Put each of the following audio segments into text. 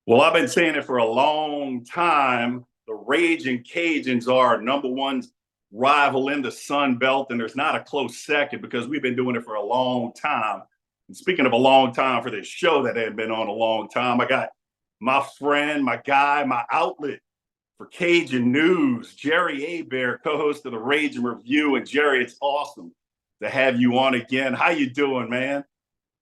Well, I've been saying it for a long time. The Ragin Cajuns are number one rival in the Sun Belt, and there's not a close second because we've been doing it for a long time. And speaking of a long time for this show that had been on a long time, I got my friend, my guy, my outlet for Cajun News, Gerry Hebert, co-host of the Ragin Review. And Gerry, it's awesome to have you on again. How you doing, man?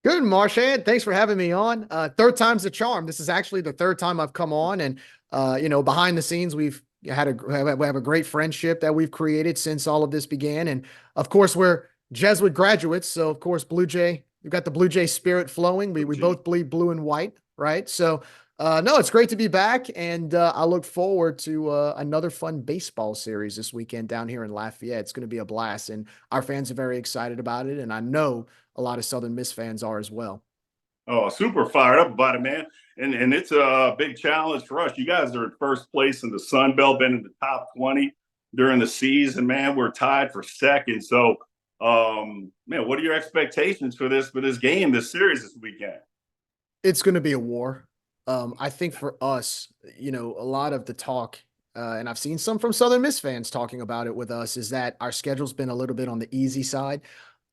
Good, Marshan. Thanks for having me on. Third time's the charm. This is actually the third time I've come on, and behind the scenes, we have a great friendship that we've created since all of this began, and of course, we're Jesuit graduates, so of course, we've got the Blue Jay spirit flowing. We both bleed blue and white, right? So, no, it's great to be back, and I look forward to another fun baseball series this weekend down here in Lafayette. It's going to be a blast, and our fans are very excited about it, and I know a lot of Southern Miss fans are as well. Oh, super fired up about it, man. And it's a big challenge for us. You guys are in first place in the Sun Belt, been in the top 20 during the season, man. We're tied for second. So, man, what are your expectations for this game, this series this weekend? It's going to be a war. I think for us, a lot of the talk, and I've seen some from Southern Miss fans talking about it with us, is that our schedule's been a little bit on the easy side.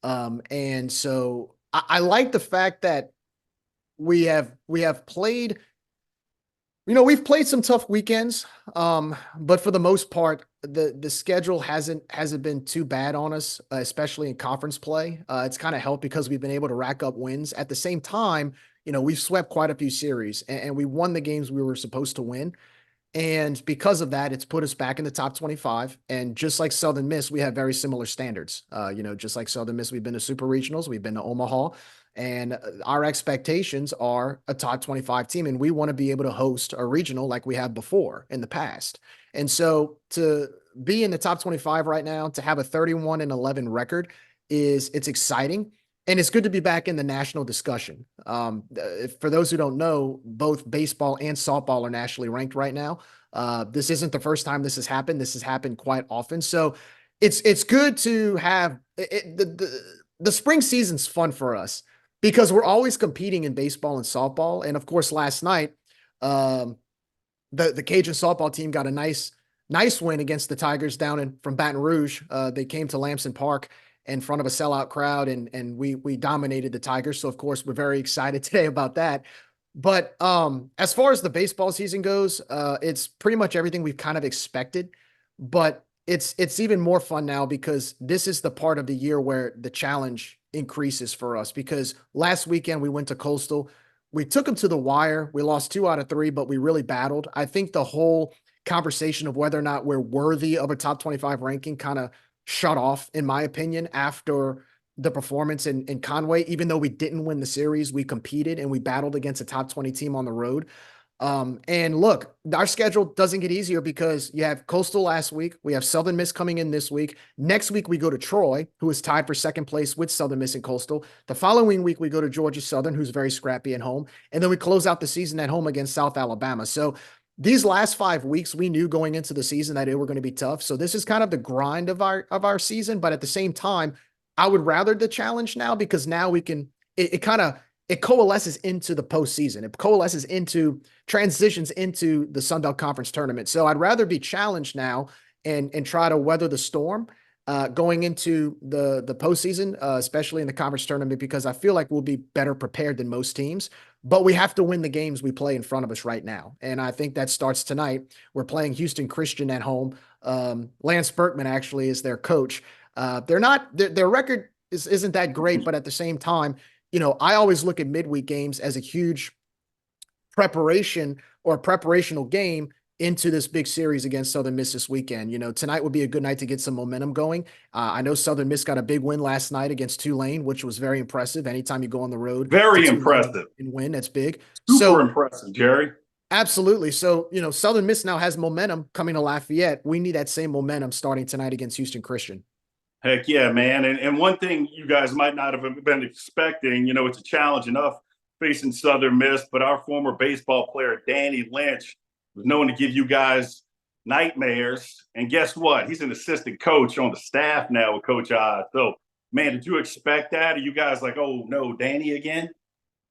And so I like the fact that we have played, we've played some tough weekends. But for the most part, the schedule hasn't been too bad on us, especially in conference play. It's kind of helped because we've been able to rack up wins. At the same time, we've swept quite a few series and we won the games we were supposed to win. And because of that, it's put us back in the top 25. And just like Southern Miss, we have very similar standards. Just like Southern Miss, we've been to super regionals, we've been to Omaha, and our expectations are a top 25 team. And we want to be able to host a regional like we have before in the past. And so to be in the top 25 right now, to have a 31-11 record it's exciting. And it's good to be back in the national discussion. For those who don't know, both baseball and softball are nationally ranked right now. This isn't the first time this has happened. This has happened quite often. So it's good to have the spring season's fun for us because we're always competing in baseball and softball. And of course, last night, um, the Cajun softball team got a nice win against the Tigers down from Baton Rouge. They came to Lamson Park in front of a sellout crowd, and we dominated the Tigers. So of course we're very excited today about that. But as far as the baseball season goes, it's pretty much everything we've kind of expected. But it's even more fun now because this is the part of the year where the challenge increases for us. Because last weekend we went to Coastal, we took them to the wire. We lost 2 out of 3, but we really battled. I think the whole conversation of whether or not we're worthy of a top 25 ranking kind of shut off, in my opinion, after the performance in Conway. Even though we didn't win the series, we competed and we battled against a top 20 team on the road. And look, our schedule doesn't get easier because you have Coastal last week. We have Southern Miss coming in this week. Next week, we go to Troy, who is tied for second place with Southern Miss and Coastal. The following week, we go to Georgia Southern, who's very scrappy at home. And then we close out the season at home against South Alabama. So these last 5 weeks, we knew going into the season that it were going to be tough. So this is kind of the grind of our season. But at the same time, I would rather the challenge now because now we can, it coalesces into the postseason. It coalesces transitions into the Sun Belt Conference tournament. So I'd rather be challenged now and try to weather the storm going into the postseason, especially in the conference tournament, because I feel like we'll be better prepared than most teams. But we have to win the games we play in front of us right now. And I think that starts tonight. We're playing Houston Christian at home. Lance Berkman actually is their coach. Their record isn't that great, but at the same time, I always look at midweek games as a huge preparation or a preparational game into this big series against Southern Miss this weekend. Tonight would be a good night to get some momentum going. I know Southern Miss got a big win last night against Tulane, which was very impressive. Anytime you go on the road to Very Tulane impressive. and win, that's big. Super So impressive, Gerry. absolutely. So, Southern Miss now has momentum coming to Lafayette. We need that same momentum starting tonight against Houston Christian. Heck yeah, man. And one thing you guys might not have been expecting, it's a challenge enough facing Southern Miss, but our former baseball player, Danny Lynch, was known to give you guys nightmares. And guess what? He's an assistant coach on the staff now with Coach Oz. So, man, did you expect that? Are you guys like, oh, no, Danny again?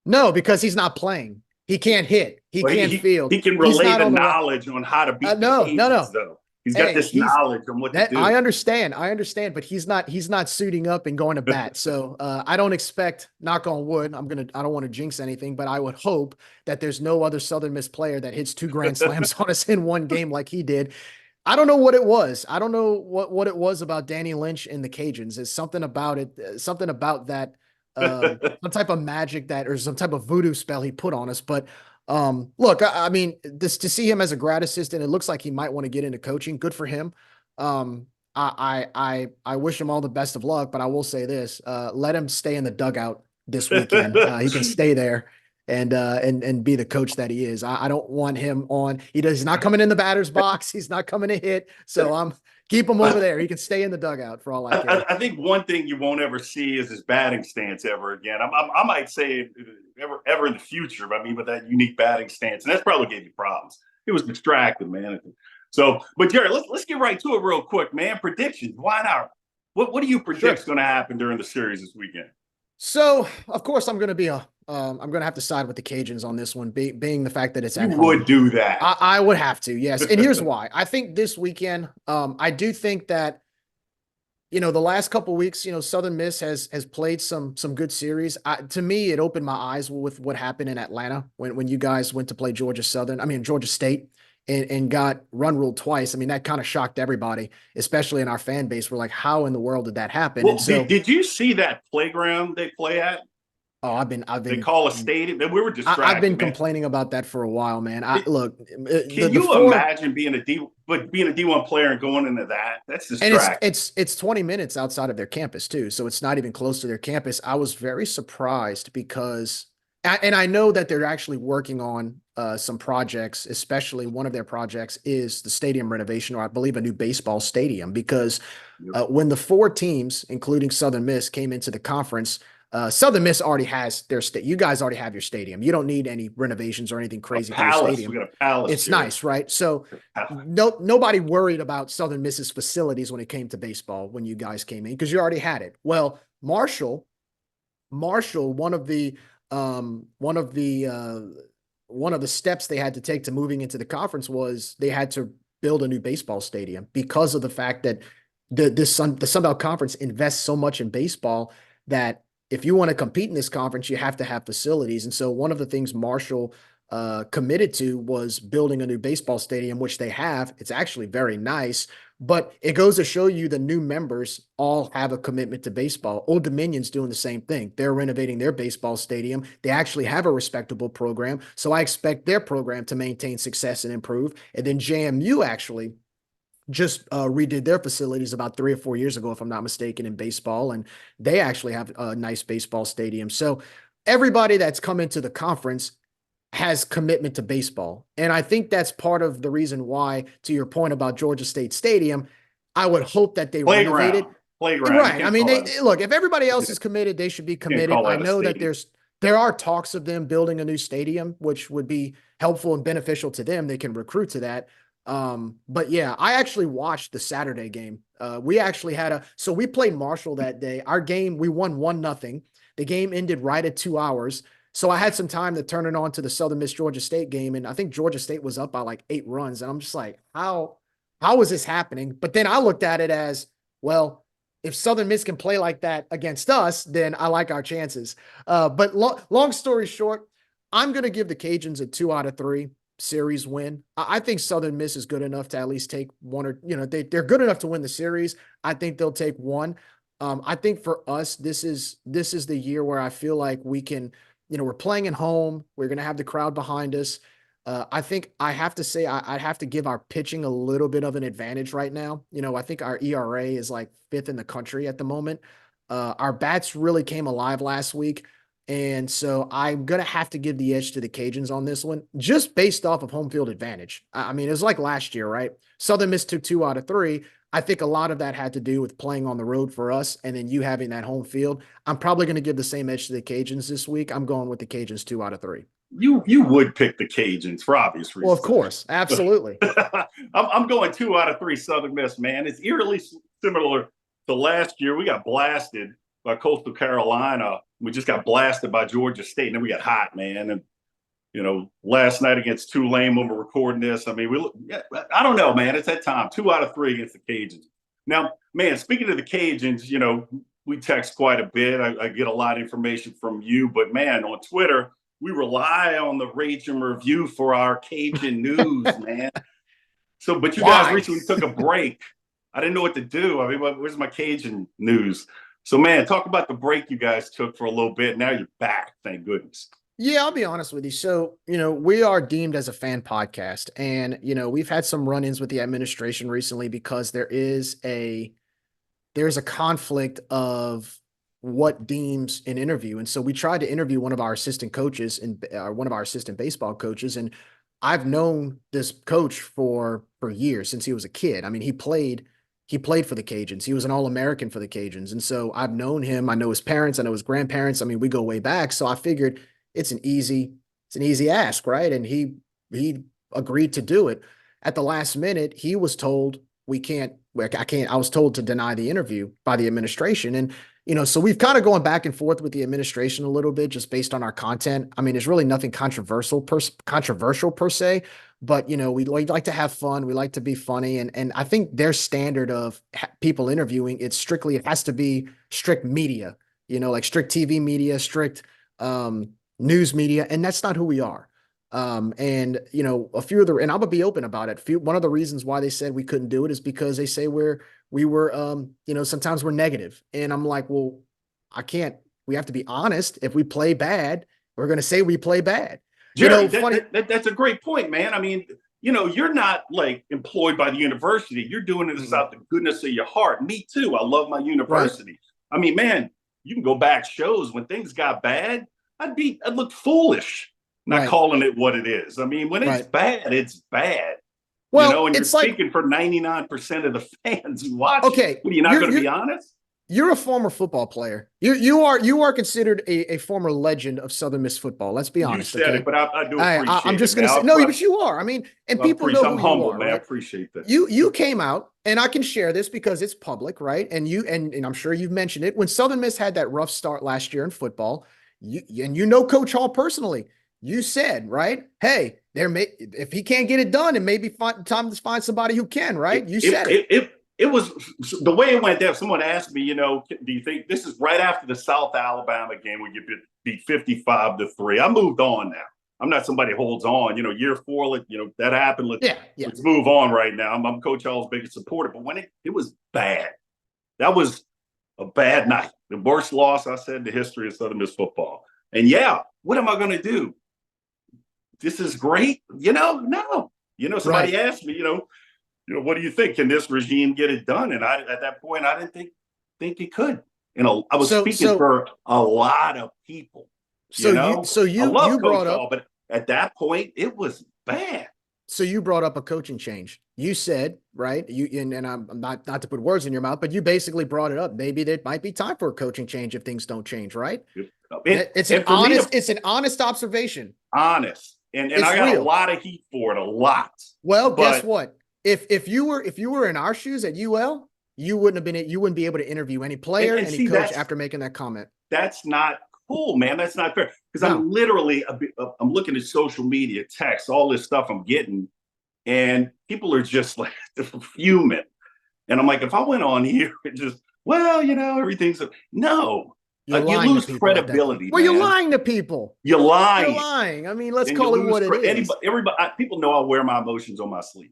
No, because he's not playing. He can't hit. He Well, can't field. he can He's relay not the on the rock. knowledge on how to beat the No, no, Cajuns, no. though. He's got Hey, this he's knowledge on what to that do. I understand. I understand, but he's not suiting up and going to bat. So I don't expect, knock on wood, I don't want to jinx anything, but I would hope that there's no other Southern Miss player that hits 2 grand slams on us in one game like he did. I don't know what it was. I don't know what it was about Danny Lynch and the Cajuns. There's something about it, something about that, some type of magic that, or some type of voodoo spell he put on us. But look, I mean, this to see him as a grad assistant, it looks like he might want to get into coaching. Good for him. I wish him all the best of luck, but I will say this: let him stay in the dugout this weekend. He can stay there and be the coach that he is. I don't want him on. He's not coming in the batter's box. He's not coming to hit. So keep him over there. He can stay in the dugout for all I care. I think one thing you won't ever see is his batting stance ever again. I might say ever in the future. I mean, with that unique batting stance, and that's probably gave you problems. He was distracted, man. So, but Gerry, let's get right to it real quick, man. Predictions. Why not? What do you predict is going to happen during the series this weekend? So, of course, I'm going to have to side with the Cajuns on this one, being the fact that it's at You home. would do that. I would have to, yes. And here's why. I think this weekend, I do think that, the last couple of weeks, Southern Miss has played some good series. To me, it opened my eyes with what happened in Atlanta when you guys went to play Georgia State. And got run ruled twice. I mean, that kind of shocked everybody, especially in our fan base. We're like, how in the world did that happen? Well, and so, did you see that playground they play at? oh, I've been. They call a stadium. We were distracted. I've been man. complaining about that for a while, man. Can you imagine being a D1 player and going into that? That's distracting. And it's 20 minutes outside of their campus too, so it's not even close to their campus. I was very surprised because, and I know that they're actually working on some projects, especially one of their projects is the stadium renovation, or I believe a new baseball stadium, because when the 4 teams, including Southern Miss, came into the conference, Southern Miss already has their state. You guys already have your stadium. You don't need any renovations or anything crazy to your stadium. We got a palace. It's nice, right? So nobody worried about Southern Miss's facilities when it came to baseball when you guys came in because you already had it. Well, Marshall, one of the steps they had to take to moving into the conference was they had to build a new baseball stadium because of the fact that the Sun Belt Conference invests so much in baseball that if you want to compete in this conference, you have to have facilities. And so one of the things Marshall committed to was building a new baseball stadium, which they have. It's actually very nice, but it goes to show you the new members all have a commitment to baseball. Old Dominion's doing the same thing. They're renovating their baseball stadium. They actually have a respectable program. So I expect their program to maintain success and improve. And then JMU actually just redid their facilities about 3 or 4 years ago, if I'm not mistaken, in baseball. And they actually have a nice baseball stadium. So everybody that's come into the conference has commitment to baseball. And I think that's part of the reason why, to your point about Georgia State Stadium, I would hope that they renovate it. Playground. Right. I mean, look, if everybody else is committed, they should be committed. I know that there are talks of them building a new stadium, which would be helpful and beneficial to them. They can recruit to that. But yeah, I actually watched the Saturday game. We actually so we played Marshall that day. Our game, we won 1-0. The game ended right at 2 hours. So I had some time to turn it on to the Southern Miss Georgia State game. And I think Georgia State was up by like 8 runs. And I'm just like, how is this happening? But then I looked at it as, well, if Southern Miss can play like that against us, then I like our chances. But long story short, I'm going to give the Cajuns a 2 out of 3 series win. I think Southern Miss is good enough to at least take one, or, they're good enough to win the series. I think they'll take one. I think for us, this is the year where I feel like we can, we're playing at home. We're going to have the crowd behind us. I think I have to say I'd have to give our pitching a little bit of an advantage right now. I think our ERA is like 5th in the country at the moment. Our bats really came alive last week. And so I'm going to have to give the edge to the Cajuns on this one, just based off of home field advantage. I mean, it was like last year, right? Southern Miss took 2 out of 3. I think a lot of that had to do with playing on the road for us and then you having that home field. I'm probably going to give the same edge to the Cajuns this week. I'm going with the Cajuns 2 out of 3. You would pick the Cajuns for obvious reasons. Well, of course. Absolutely. I'm going 2 out of 3 Southern Miss, man. It's eerily similar to last year. We got blasted by Coastal Carolina. We just got blasted by Georgia State, and then we got hot, man. And last night against Tulane when we're recording this. I mean, I don't know, man. It's that time. 2 out of 3 against the Cajuns. Now, man, speaking of the Cajuns, we text quite a bit. I get a lot of information from you, but man, on Twitter, we rely on the Ragin Review for our Cajun news, man. So, but you guys recently took a break. I didn't know what to do. I mean, where's my Cajun news? So, man, talk about the break you guys took for a little bit. Now you're back. Thank goodness. Yeah, I'll be honest with you. So, we are deemed as a fan podcast, and, we've had some run-ins with the administration recently because there's a conflict of what deems an interview. And so we tried to interview one of our assistant coaches and one of our assistant baseball coaches. And I've known this coach for years, since he was a kid. I mean, he played for the Cajuns. He was an All-American for the Cajuns. And so I've known him. I know his parents. I know his grandparents. I mean, we go way back. So I figured it's an easy ask, right? And he agreed to do it. At the last minute, he was told I was told to deny the interview by the administration. And, so we've kind of gone back and forth with the administration a little bit just based on our content. I mean, it's really nothing controversial per se, but, we like to have fun. We like to be funny. And I think their standard of people interviewing, it has to be strict media, like strict TV media, strict news media. And that's not who we are. And a few of the, and I'm gonna be open about it. One of the reasons why they said we couldn't do it is because they say we were sometimes we're negative. And I'm like, well, we have to be honest. If we play bad, we're going to say we play bad. Gerry, that's a great point, man. I mean, you're not like employed by the university. You're doing this out the goodness of your heart. Me too. I love my university. Right. I mean, man, you can go back shows when things got bad. I'd look foolish not calling it what it is. I mean, when it's bad, it's bad. Well, and you're speaking for 99% of the fans who watch. Okay, what, are you not going to be honest? You're a former football player. You are considered a former legend of Southern Miss football. Let's be honest. You said it, but I do appreciate I'm just going to say no, but you are. I mean, and people know who humble, you are. Man. Right? I appreciate that. You came out, and I can share this because it's public, right? And and I'm sure you've mentioned it when Southern Miss had that rough start last year in football. Coach Hall personally. You said, right? Hey, if he can't get it done, it may be time to find somebody who can, right? You said it. It was the way it went down. Someone asked me, do you think this is right after the South Alabama game when you beat 55-3? I moved on now. I'm not somebody who holds on. Year 4, that happened. Let's move on right now. I'm Coach Hall's biggest supporter. But when it was bad, that was a bad night. The worst loss, I said, in the history of Southern Miss football. And what am I going to do? This is great. No. Somebody asked me, what do you think? Can this regime get it done? And at that point, I didn't think it could. I was speaking for a lot of people. You love brought Coach up, Hall, but at that point, it was bad. So you brought up a coaching change. You said, right? And I'm not to put words in your mouth, but you basically brought it up. Maybe there might be time for a coaching change if things don't change, right? It's an honest observation. Honest. And I got a lot of heat for it, a lot. Well, guess what? If you were in our shoes at UL, you wouldn't be able to interview any player, any coach after making that comment. That's not cool, man. That's not fair. Because I'm literally I'm looking at social media, texts, all this stuff I'm getting, and people are just like fuming. And I'm like, if I went on here and just, everything's no. You lose credibility. Well, you're lying to people. You're lying. You're lying. I mean, let's call it what it is. People know I wear my emotions on my sleeve.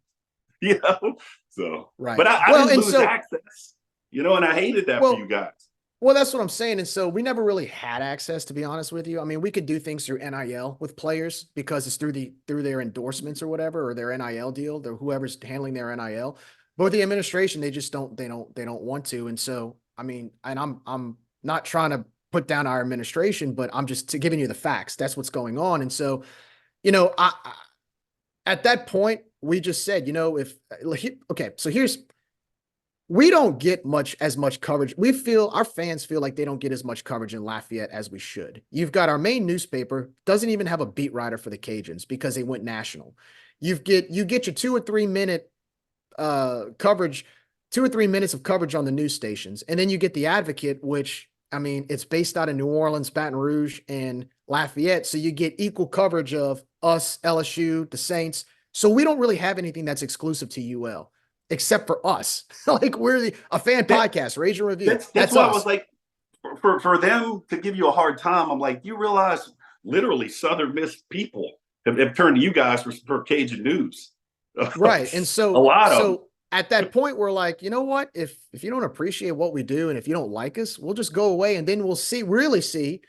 So right. But I didn't lose access. And I hated that for you guys. Well, that's what I'm saying. And so we never really had access, to be honest with you. I mean, we could do things through NIL with players because it's through their endorsements or whatever, or their NIL deal, whoever's handling their NIL. But with the administration, they just don't want to. And so, I mean, and I'm not trying to put down our administration, but I'm just giving you the facts. That's what's going on. And so, at that point, we just said, we don't get as much coverage. Our fans feel like they don't get as much coverage in Lafayette as we should. You've got our main newspaper doesn't even have a beat writer for the Cajuns because they went national. You get your 2 or 3 minute coverage, 2 or 3 minutes of coverage on the news stations. And then you get the Advocate, which, I mean, it's based out of New Orleans, Baton Rouge, and Lafayette. So you get equal coverage of us, LSU, the Saints. So we don't really have anything that's exclusive to UL except for us. Like we're a fan That podcast, Ragin Review. that's That's why I was us. like, for them to give you a hard time, I'm like, you realize literally Southern Miss people have turned to you guys for Cajun news. Right. And A lot of them. so at that point, we're like, you know what? If you don't appreciate what we do and if you don't like us, we'll just go away and then we'll really see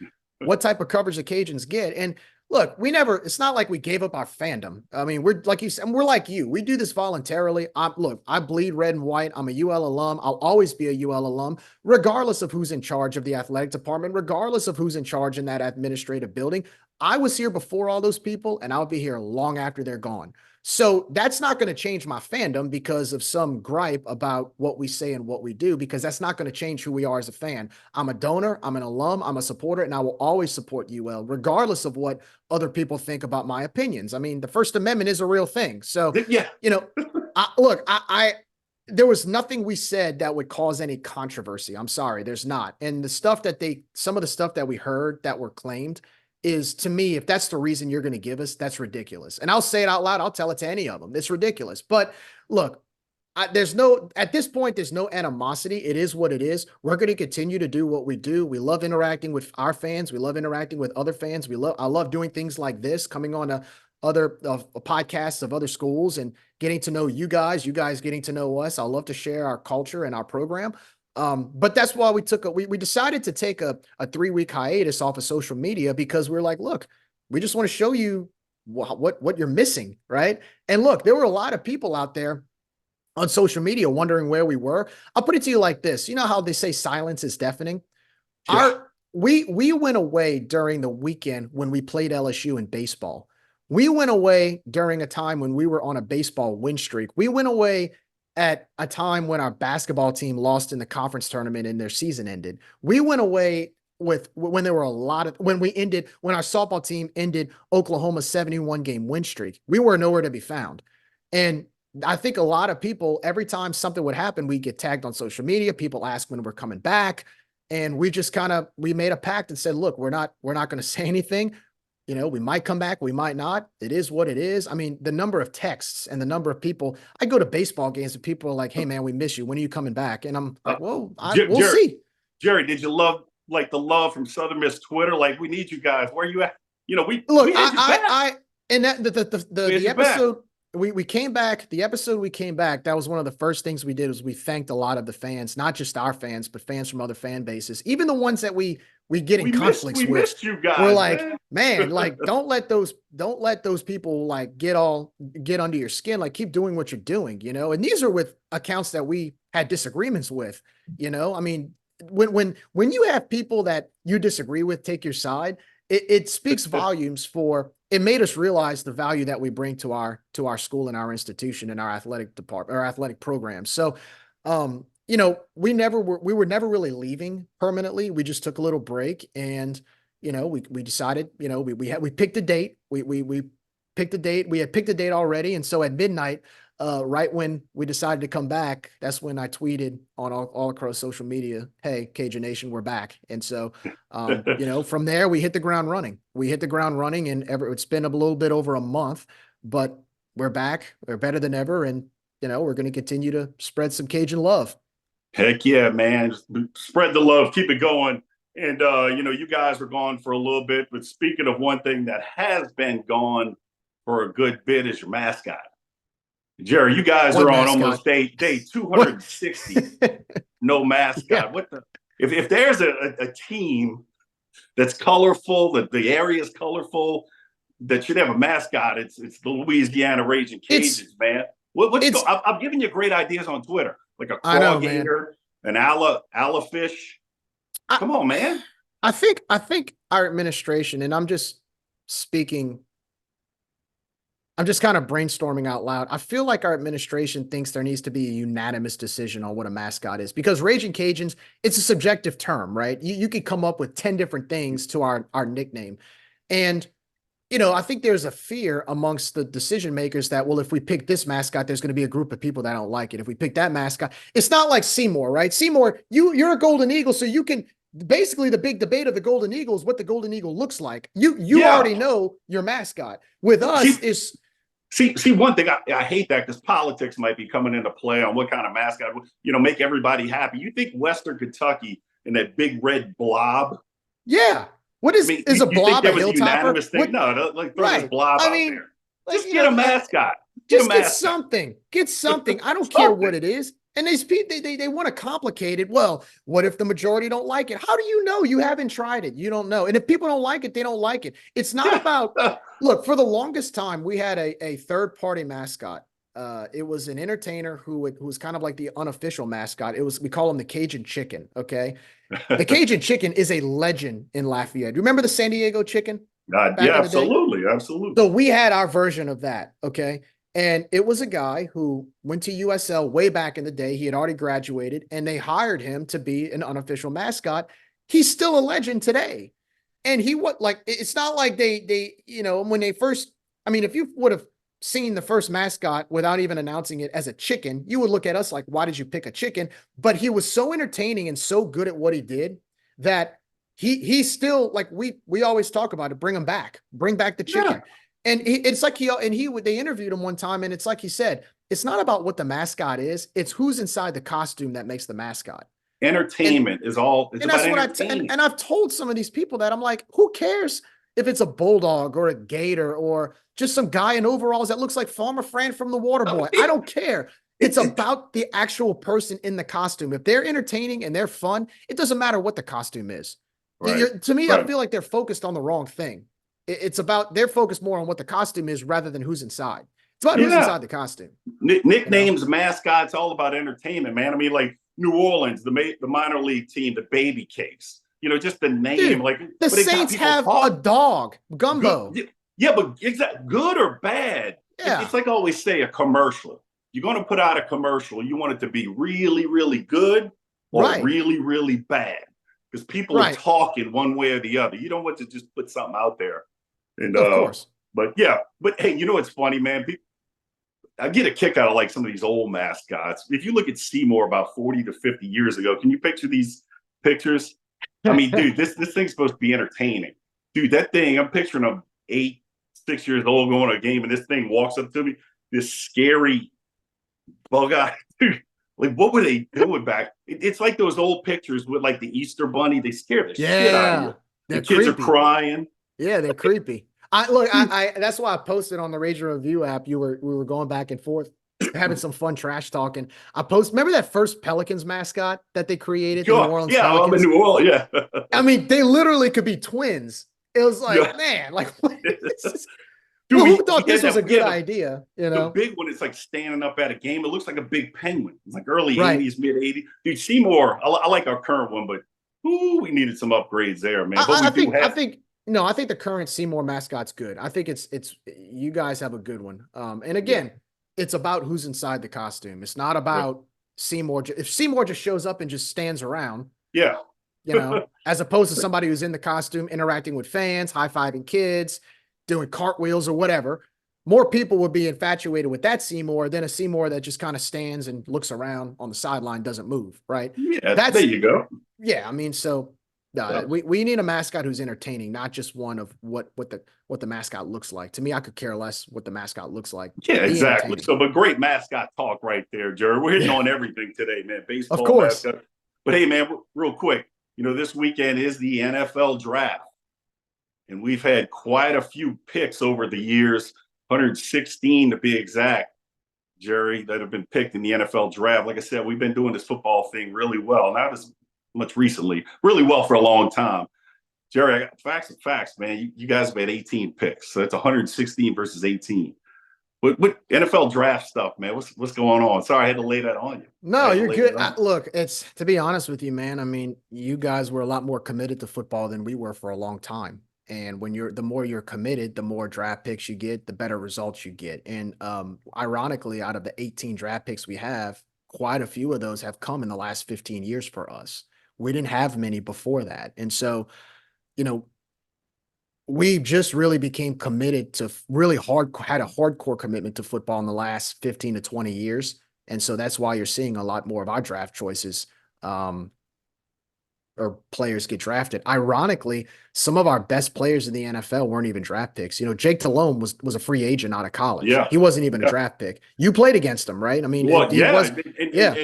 what type of coverage the Cajuns get. And look, it's not like we gave up our fandom. I mean, we're like you said, we're like you. We do this voluntarily. I bleed red and white. I'm a UL alum. I'll always be a UL alum, regardless of who's in charge of the athletic department, regardless of who's in charge in that administrative building. I was here before all those people, and I'll be here long after they're gone. So that's not going to change my fandom because of some gripe about what we say and what we do, because that's not going to change who we are as a fan. I'm a donor, I'm an alum, I'm a supporter, and I will always support UL, regardless of what other people think about my opinions. I mean, the First Amendment is a real thing. So, Yeah. there was nothing we said that would cause any controversy. I'm sorry, there's not. And some of the stuff that we heard that were claimed is, to me, if that's the reason you're going to give us, that's ridiculous. And I'll say it out loud. I'll tell it to any of them. It's ridiculous. But look, at this point, there's no animosity. It is what it is. We're going to continue to do what we do. We love interacting with our fans. We love interacting with other fans. I love doing things like this, coming on to other podcasts of other schools and getting to know you guys getting to know us. I love to share our culture and our program. But that's why we decided to take a 3-week hiatus off of social media, because we're like, look, we just want to show you what you're missing. Right. And look, there were a lot of people out there on social media wondering where we were. I'll put it to you like this. You know how they say silence is deafening? Yeah. We went away during the weekend when we played LSU in baseball. We went away during a time when we were on a baseball win streak. We went away at a time when our basketball team lost in the conference tournament and their season ended. We went away when there were when our softball team ended Oklahoma's 71 game win streak. We were nowhere to be found. And I think a lot of people, every time something would happen, we get tagged on social media. People ask when we're coming back. And we just we made a pact and said, look, we're not going to say anything. We might come back, we might not. It is what it is. I mean, the number of texts and the number of people, I go to baseball games and people are like, hey man, we miss you. When are you coming back? And I'm like, well, we'll see. Jerry, did you love the love from Southern Miss Twitter? Like, we need you guys. Where are you at? Look, we had you back. And that the episode we came back, the episode we came back, that was one of the first things we did was we thanked a lot of the fans, not just our fans, but fans from other fan bases, even the ones that we get in conflicts with. Missed you guys. We're like, man, like don't let those people like get under your skin. Like keep doing what you're doing, And these are with accounts that we had disagreements with, I mean, when you have people that you disagree with take your side, it speaks volumes for. It made us realize the value that we bring to our school and our institution and our athletic department, our athletic program. So, we were never really leaving permanently. We just took a little break, and we decided, we picked a date. We picked a date. We had picked a date already, and so at midnight, right when we decided to come back, that's when I tweeted on all across social media, "Hey, Cajun Nation, we're back." And so, from there we hit the ground running. And it's been a little bit over a month, but we're back. We're better than ever, and we're going to continue to spread some Cajun love. Heck yeah, man! Spread the love, keep it going. And you guys were gone for a little bit, but speaking of one thing that has been gone for a good bit is your mascot. Jerry, you guys are on almost day 260. No mascot. Yeah. What the? If there's a team that's colorful, that the area is colorful, that should have a mascot, it's the Louisiana Ragin' Cajuns, man. I'm giving you great ideas on Twitter, like a claw gator, an ala fish. Come on, man. I think our administration, and I'm just kind of brainstorming out loud. I feel like our administration thinks there needs to be a unanimous decision on what a mascot is, because Ragin' Cajuns, it's a subjective term, right? You could come up with 10 different things to our nickname. And, I think there's a fear amongst the decision makers that, well, if we pick this mascot, there's going to be a group of people that don't like it. If we pick that mascot, it's not like Seymour, right? Seymour, you're a Golden Eagle, so you can basically the big debate of the Golden Eagle is what the Golden Eagle looks like. You Yeah. already know your mascot. With us, See, is see, one thing I hate that because politics might be coming into play on what kind of mascot, make everybody happy. You think Western Kentucky and that big red blob? yeah. What I mean, is a you think blob a that was a hilltopper? unanimous thing? What No, like throw this right. blob I out mean, there. like, Just get a mascot. Get a just get mascot. something. Get something. I don't care what Something. it is. And these people, they want to complicate it. Well, what if the majority don't like it? How do you know? You haven't tried it. You don't know. And if people don't like it, they don't like it. It's not Yeah. about, look, for the longest time, we had a third party mascot. It was an entertainer who was kind of like the unofficial mascot. We call him the Cajun Chicken. Okay. The Cajun Chicken is a legend in Lafayette. Remember the San Diego Chicken back Yeah, in the day? absolutely. Absolutely. So we had our version of that. Okay. And it was a guy who went to USL way back in the day. He had already graduated and they hired him to be an unofficial mascot. He's still a legend today. And it's not like when they first, I mean, if you would have seen the first mascot without even announcing it as a chicken, you would look at us like, why did you pick a chicken? But he was so entertaining and so good at what he did that he's still like, we always talk about it. Bring back the chicken. Yeah. And they interviewed him one time. And it's like he said, it's not about what the mascot is. It's who's inside the costume that makes the mascot. Entertainment is all. It's And about that's what entertaining. and I've told some of these people that I'm like, who cares if it's a bulldog or a gator or just some guy in overalls that looks like Farmer Fran from The Water Boy. I don't care. It's about the actual person in the costume. If they're entertaining and they're fun, it doesn't matter what the costume is. Right. To me, I Right. feel like they're focused on the wrong thing. They're focused more on what the costume is rather than who's inside. It's about who's Yeah. inside the costume. Nicknames, mascots, all about entertainment, man. I mean, like New Orleans, the minor league team, the Baby Cakes. Just the name, Dude, like, the but it got Saints people have a talking. dog, Gumbo. Good, yeah, but is that good or bad? Yeah. It's like I always say, a commercial. You're going to put out a commercial. You want it to be really, really good or Right. really, really bad because people are Right. talking one way or the other. You don't want to just put something out there. And Of course. but yeah, but hey, it's funny, man. I get a kick out of like some of these old mascots. If you look at Seymour about 40 to 50 years ago, can you picture these pictures? I mean, dude, this thing's supposed to be entertaining. Dude, that thing, I'm picturing him 6 years old going to a game, and this thing walks up to me, this scary bug eye. Dude, like, what were they doing back? It's like those old pictures with like the Easter bunny. They scare the shit out of you. They're The kids creepy. are crying. Yeah, they're creepy. I that's why I posted on the Ragin Review app. We were going back and forth, having some fun trash talking. Remember that first Pelicans mascot that they created, the New Orleans Yeah, I'm in Pelicans? New Orleans. Yeah. I mean, they literally could be twins. It was like, Yeah. man, like, Dude, who thought this was a good the idea? The big one is like standing up at a game. It looks like a big penguin. It's like early Right. 80s, mid 80s. Dude, Seymour, I like our current one, but we needed some upgrades there, man. But I think the current Seymour mascot's good. I think it's you guys have a good one. And again, it's about who's inside the costume. It's not about Seymour. If Seymour just shows up and just stands around, as opposed to somebody who's in the costume interacting with fans, high-fiving kids, doing cartwheels or whatever, more people would be infatuated with that Seymour than a Seymour that just kind of stands and looks around on the sideline, doesn't move, right? Yeah, there you go. Yeah, I mean, so we need a mascot who's entertaining, not just one of what the mascot looks like. To me, I could care less what the mascot looks like. Yeah, exactly. So, but great mascot talk right there, Gerry. We're hitting on everything today, man. Baseball, of course. Mascot. But hey, man, real quick, this weekend is the NFL draft. And we've had quite a few picks over the years, 116 to be exact, Gerry, that have been picked in the NFL draft. Like I said, we've been doing this football thing really well. Not as much recently, really well for a long time. Gerry, I got facts and facts, man. You guys have had 18 picks. So that's 116 versus 18. What NFL draft stuff, man? What's going on? Sorry, I had to lay that on you. No, you're good. Look, it's to be honest with you, man. I mean, you guys were a lot more committed to football than we were for a long time. And the more you're committed, the more draft picks you get, the better results you get. And ironically, out of the 18 draft picks we have, quite a few of those have come in the last 15 years for us. We didn't have many before that. And so, we just really became committed to had a hardcore commitment to football in the last 15 to 20 years. And so that's why you're seeing a lot more of our draft choices or players get drafted. Ironically, some of our best players in the NFL weren't even draft picks. You know, Jake Delhomme was a free agent out of college. Yeah. He wasn't even a Yeah. draft pick. You played against him, right? I mean, Well, he yeah. was, yeah.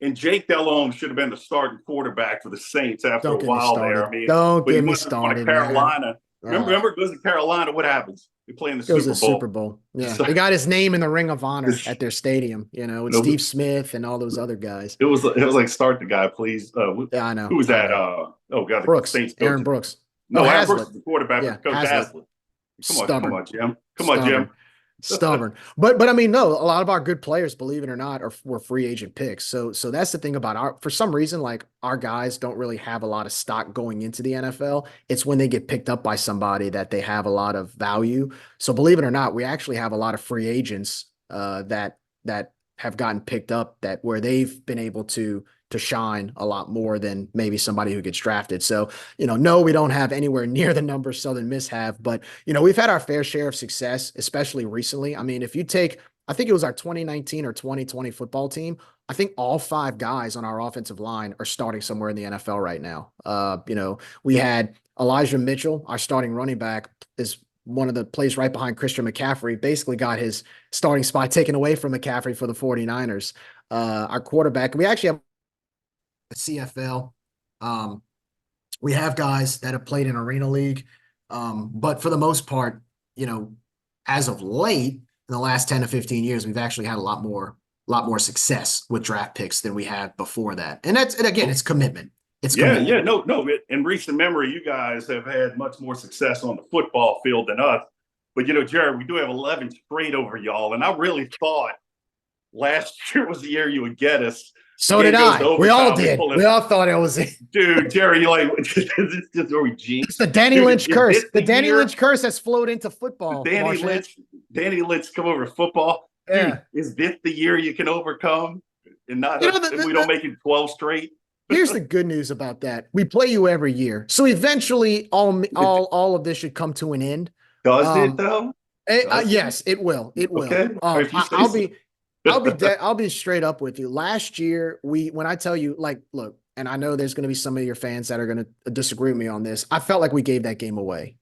And Jake Delhomme should have been the starting quarterback for the Saints after Don't a get me while there. started. I mean, Don't but he get me went to started, man. Carolina. Uh, Remember, goes to Carolina. What happens? They play in the it was Super a Super Bowl. Bowl. Yeah. So, He got his name in the Ring of Honor it's, at their stadium, you know, with it was Steve Smith and all those other guys. like start the guy, please. Yeah, I Who know. was I that? know. Oh God, the Brooks, Saints coach. Aaron Brooks. Oh, No, Aaron Brooks Hazlitt. is the quarterback, Yeah, but Coach Hazlitt. Haslett. Come Stubborn. on, Jim. Come on, Stubborn. Jim. Stubborn. But I mean, no, a lot of our good players, believe it or not, were free agent picks. So that's the thing about for some reason, like our guys don't really have a lot of stock going into the NFL. It's when they get picked up by somebody that they have a lot of value. So believe it or not, we actually have a lot of free agents that have gotten picked up that where they've been able to shine a lot more than maybe somebody who gets drafted. So, you know, no, we don't have anywhere near the numbers Southern Miss have, but, you know, we've had our fair share of success, especially recently. I mean, if you take, I think it was our 2019 or 2020 football team, I think all 5 guys on our offensive line are starting somewhere in the NFL right now. You know, we had Elijah Mitchell, our starting running back, is one of the plays right behind Christian McCaffrey, basically got his starting spot taken away from McCaffrey for the 49ers. Our quarterback, we actually have the CFL. Um, we have guys that have played in Arena League. But for the most part, you know, as of late, in the last 10 to 15 years, we've actually had a lot more success with draft picks than we had before that. And again, it's commitment. It's commitment. Yeah. No. In recent memory, you guys have had much more success on the football field than us. But, you know, Jared, we do have 11 straight over y'all. And I really thought last year was the year you would get us. So did I. We all did. We all thought it was it. Dude, Jerry, like, it's the Danny Lynch curse. The Danny Lynch curse has flowed into football. Danny Lynch come over to football. Yeah. Dude, is this the year you can overcome and not we don't make it 12 straight? Here's the good news about that. We play you every year. So eventually all of this should come to an end. Does it though? Yes, it will. It will. Okay. I'll be straight up with you. Last year, when I tell you, like, look, and I know there's going to be some of your fans that are going to disagree with me on this. I felt like we gave that game away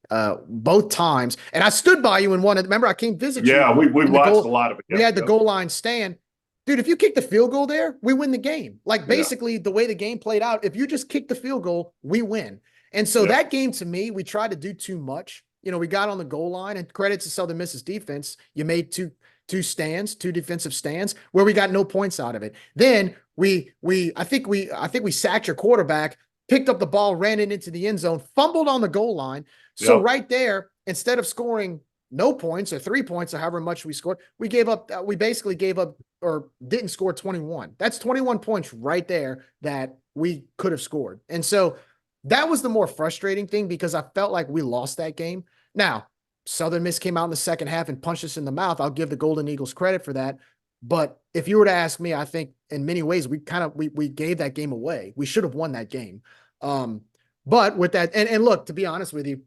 both times, and I stood by you in one. Remember, I came visit you. Yeah, we watched a lot of it. We had the goal line stand. Dude, if you kick the field goal there, we win the game. Like, basically, the way the game played out, if you just kick the field goal, we win. And so that game, to me, we tried to do too much. You know, we got on the goal line, and credit to Southern Miss's defense. You made two defensive stands where we got no points out of it. Then I think we sacked your quarterback, picked up the ball, ran it into the end zone, fumbled on the goal line. So right there, instead of scoring no points or 3 points or however much we scored, we basically gave up or didn't score 21. That's 21 points right there that we could have scored. And so that was the more frustrating thing because I felt like we lost that game. Now, Southern Miss came out in the second half and punched us in the mouth. I'll give the Golden Eagles credit for that. But if you were to ask me, I think in many ways we gave that game away. We should have won that game. But with that, and look, to be honest with you,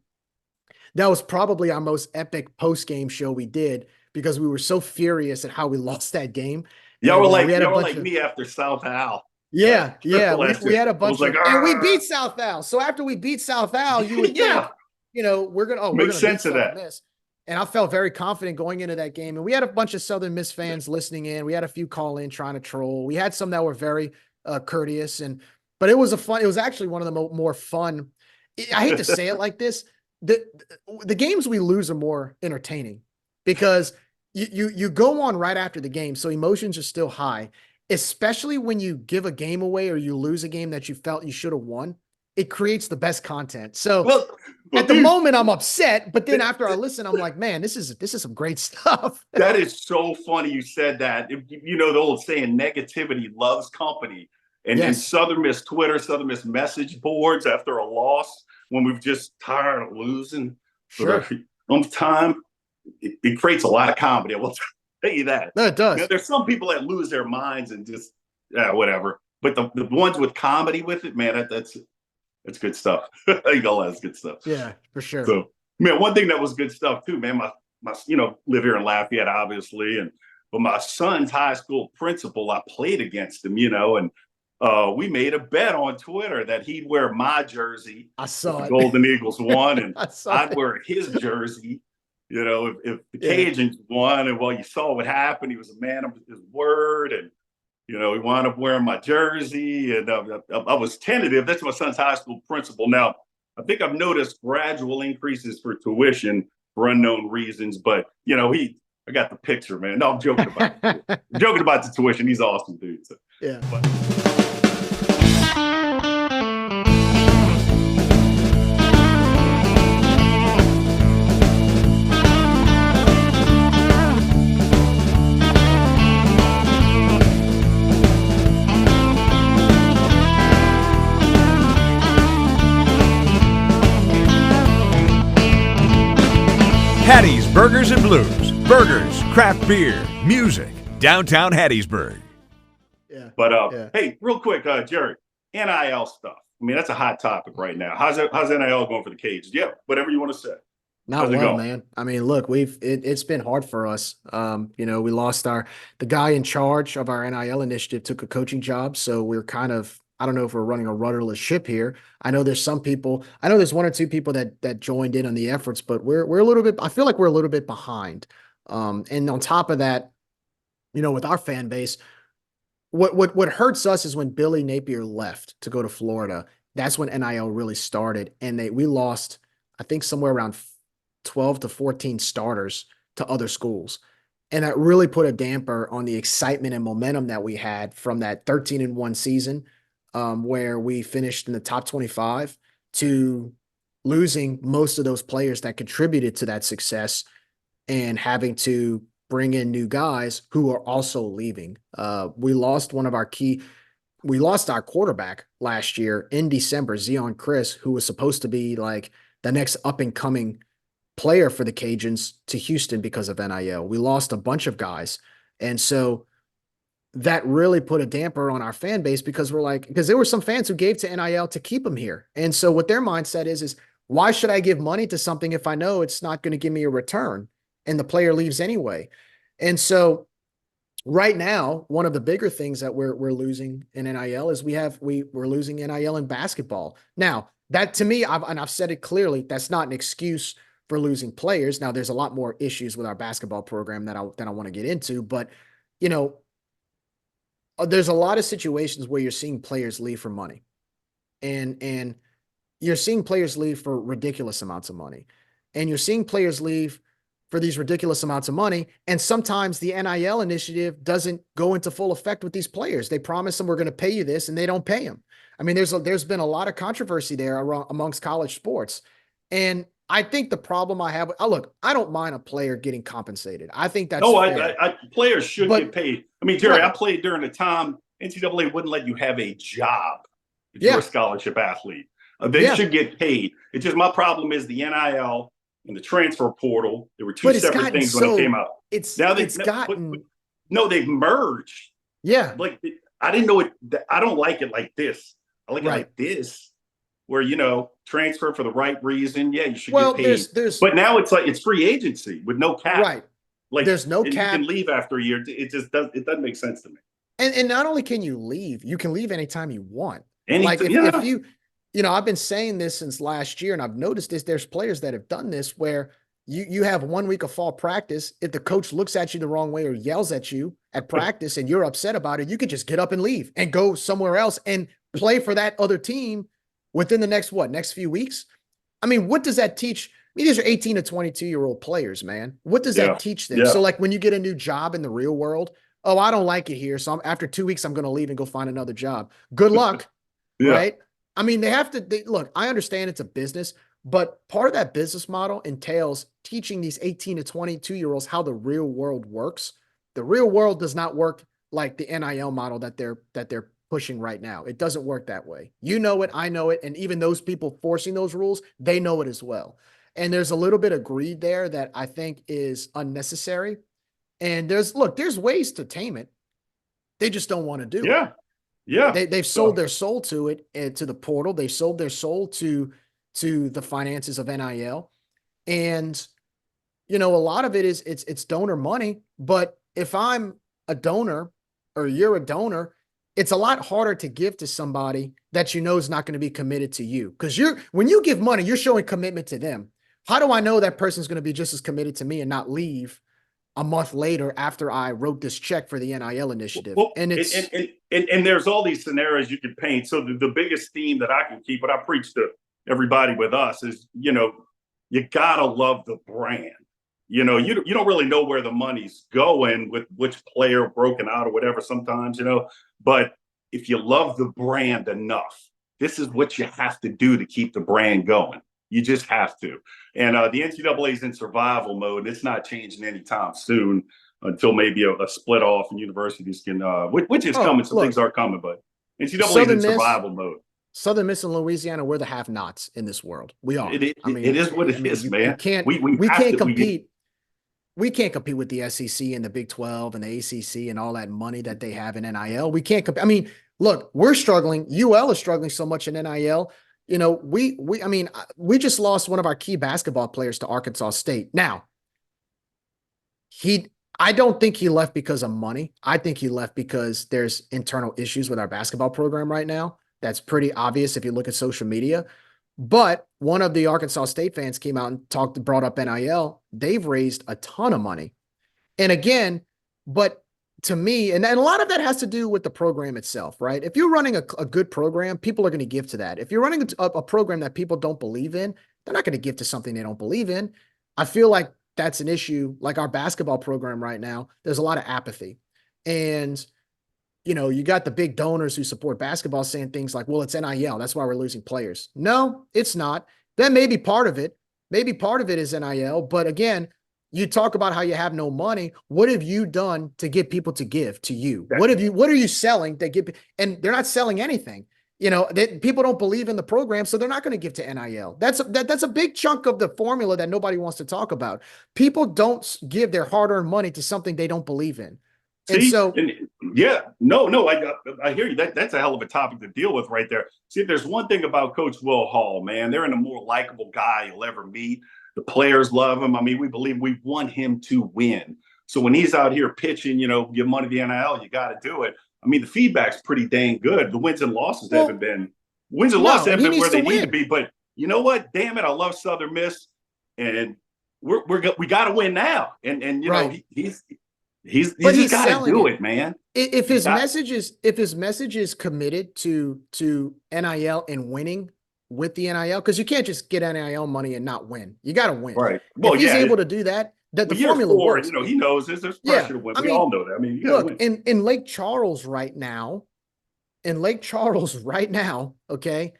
that was probably our most epic post-game show we did because we were so furious at how we lost that game. Y'all were like me after South Al. Yeah. We had a bunch of, and we beat South Al. So after we beat South Al, you would think, you know, we're gonna make sense of that. Miss. And I felt very confident going into that game. And we had a bunch of Southern Miss fans listening in. We had a few call in trying to troll. We had some that were very courteous, but it was actually one of the more fun. I hate to say it like this. The games we lose are more entertaining because you go on right after the game, so emotions are still high, especially when you give a game away or you lose a game that you felt you should have won. It creates the best content. So at the moment I'm upset, but then after I listen, I'm like, man, this is some great stuff. That is so funny you said that. You know the old saying, negativity loves company. And Southern Miss Twitter, Southern Miss message boards after a loss, when we've just tired of losing for the time, it creates a lot of comedy. I will tell you that. No, it does. You know, there's some people that lose their minds and just whatever. But the ones with comedy with it, man, that's good stuff. I think all that's good stuff. Yeah, for sure. So, man, one thing that was good stuff too, man. My live here in Lafayette, obviously, but my son's high school principal, I played against him, and we made a bet on Twitter that he'd wear my jersey I if the saw it. Golden Eagles won, and I saw I'd it. wear his jersey. If the Yeah. Cajuns won, and well, you saw what happened. He was a man of his word, and he wound up wearing my jersey, and I was tentative. That's my son's high school principal. Now, I think I've noticed gradual increases for tuition for unknown reasons, but I got the picture, man. No, I'm joking about it. I'm joking about the tuition. He's awesome, dude. So, Yeah. but. Hattie's Burgers and Blues. Burgers, craft beer, music. Downtown Hattiesburg. Yeah. But hey, real quick, Gerry, NIL stuff. I mean, that's a hot topic right now. How's NIL going for the Cajuns? Yeah, whatever you want to say. Not well, man. I mean, look, it's been hard for us. We lost the guy in charge of our NIL initiative took a coaching job, so we're kind of, I don't know if we're running a rudderless ship here. I know there's some people, I know there's one or two people that joined in on the efforts, but we're a little bit, I feel like we're a little bit behind. And on top of that, with our fan base, what hurts us is when Billy Napier left to go to Florida. That's when NIL really started, and we lost, I think, somewhere around 12 to 14 starters to other schools. And that really put a damper on the excitement and momentum that we had from that 13-1 season, where we finished in the top 25, to losing most of those players that contributed to that success and having to bring in new guys who are also leaving. We lost our quarterback last year in December, Zion Chris, who was supposed to be like the next up and coming player for the Cajuns, to Houston because of NIL. We lost a bunch of guys. And so that really put a damper on our fan base, because there were some fans who gave to NIL to keep them here. And so what their mindset is why should I give money to something if I know it's not going to give me a return and the player leaves anyway? And so right now, one of the bigger things that we're losing in NIL is we're losing NIL in basketball. Now, that to me, I've said it clearly, that's not an excuse for losing players. Now, there's a lot more issues with our basketball program that I want to get into, but there's a lot of situations where you're seeing players leave for money, and you're seeing players leave for ridiculous amounts of money, and you're seeing players leave for these ridiculous amounts of money. And sometimes the NIL initiative doesn't go into full effect with these players. They promise them, we're going to pay you this, and they don't pay them. I mean, there's been a lot of controversy there amongst college sports. And I think the problem I have, look, I don't mind a player getting compensated. I think that's fair. Players should get paid. I mean, Gerry, right. I played during the time NCAA wouldn't let you have a job if you're a scholarship athlete. They should get paid. It's just my problem is the NIL and the transfer portal. There were two separate things when it came out. They've merged. Yeah. Like, I didn't know it. I don't like it like this. I like it like this, where, transfer for the right reason. Yeah, you should get paid. But now it's free agency with no cap. Right. Like, there's no cap. You can leave after a year. It doesn't make sense to me. And not only can you leave, you can leave anytime you want. If you, I've been saying this since last year, and I've noticed this. There's players that have done this where you have 1 week of fall practice. If the coach looks at you the wrong way or yells at you at practice and you're upset about it, you could just get up and leave and go somewhere else and play for that other team within the next few weeks. I mean, what does that teach? I mean, these are 18 to 22-year-old players, man. What does that teach them? So like when you get a new job in the real world, oh, I don't like it here, so after 2 weeks, I'm going to leave and go find another job. Good luck, right? I mean, look, I understand it's a business, but part of that business model entails teaching these 18 to 22-year-olds how the real world works. The real world does not work like the NIL model that they're pushing right now. It doesn't work that way. You know it, I know it, and even those people forcing those rules, they know it as well. And there's a little bit of greed there that I think is unnecessary. And there's ways to tame it. They just don't want to do it. Yeah. They've sold their soul to it, and to the portal. They've sold their soul to the finances of NIL. And, a lot of it is it's donor money. But if I'm a donor or you're a donor, it's a lot harder to give to somebody that you know is not going to be committed to you. Because when you give money, you're showing commitment to them. How do I know that person's going to be just as committed to me and not leave a month later after I wrote this check for the NIL initiative? Well, And it's and there's all these scenarios you can paint. So the biggest theme that I can keep, what I preach to everybody with us is, you gotta love the brand. You don't really know where the money's going with which player broken out or whatever sometimes, but if you love the brand enough, this is what you have to do to keep the brand going. You just have to. And the NCAA is in survival mode. It's not changing anytime soon until maybe a split off and universities can, which is coming. Some things are coming, but NCAA is in survival mode. Southern Miss and Louisiana, we're the have-nots in this world. We are. It is what it is, man. We can't compete. We can't compete with the SEC and the Big 12 and the ACC and all that money that they have in NIL. We can't compete. I mean, look, we're struggling. UL is struggling so much in NIL. We just lost one of our key basketball players to Arkansas State. Now, I don't think he left because of money. I think he left because there's internal issues with our basketball program right now. That's pretty obvious if you look at social media. But one of the Arkansas State fans came out and brought up NIL. They've raised a ton of money. And again, but to me, and a lot of that has to do with the program itself, right? If you're running a good program, people are going to give to that. If you're running a program that people don't believe in, they're not going to give to something they don't believe in. I feel like that's an issue. Like our basketball program right now, there's a lot of apathy. And you got the big donors who support basketball saying things like, well, it's NIL. That's why we're losing players. No, it's not. That may be part of it. Maybe part of it is NIL. But again, you talk about how you have no money. What have you done to get people to give to you? What are you selling that and they're not selling anything. People don't believe in the program, so they're not going to give to NIL. That's a big chunk of the formula that nobody wants to talk about. People don't give their hard-earned money to something they don't believe in. I hear you. That's a hell of a topic to deal with right there. See, if there's one thing about Coach Will Hall, man, they're the more likable guy you'll ever meet. The players love him. I mean, we believe we want him to win. So when he's out here pitching, give money to the NIL, you got to do it. I mean, the feedback's pretty dang good. The wins and losses haven't been where they need to be. But you know what? Damn it, I love Southern Miss, and we got to win now. And he's just got to do it, man. If his message is committed to NIL and winning with the NIL, because you can't just get NIL money and not win. You got to win. Right. Well, if he's able to do that, the formula works. He knows there's pressure to win. We all know that. I mean, you look, win. In Lake Charles right now, okay,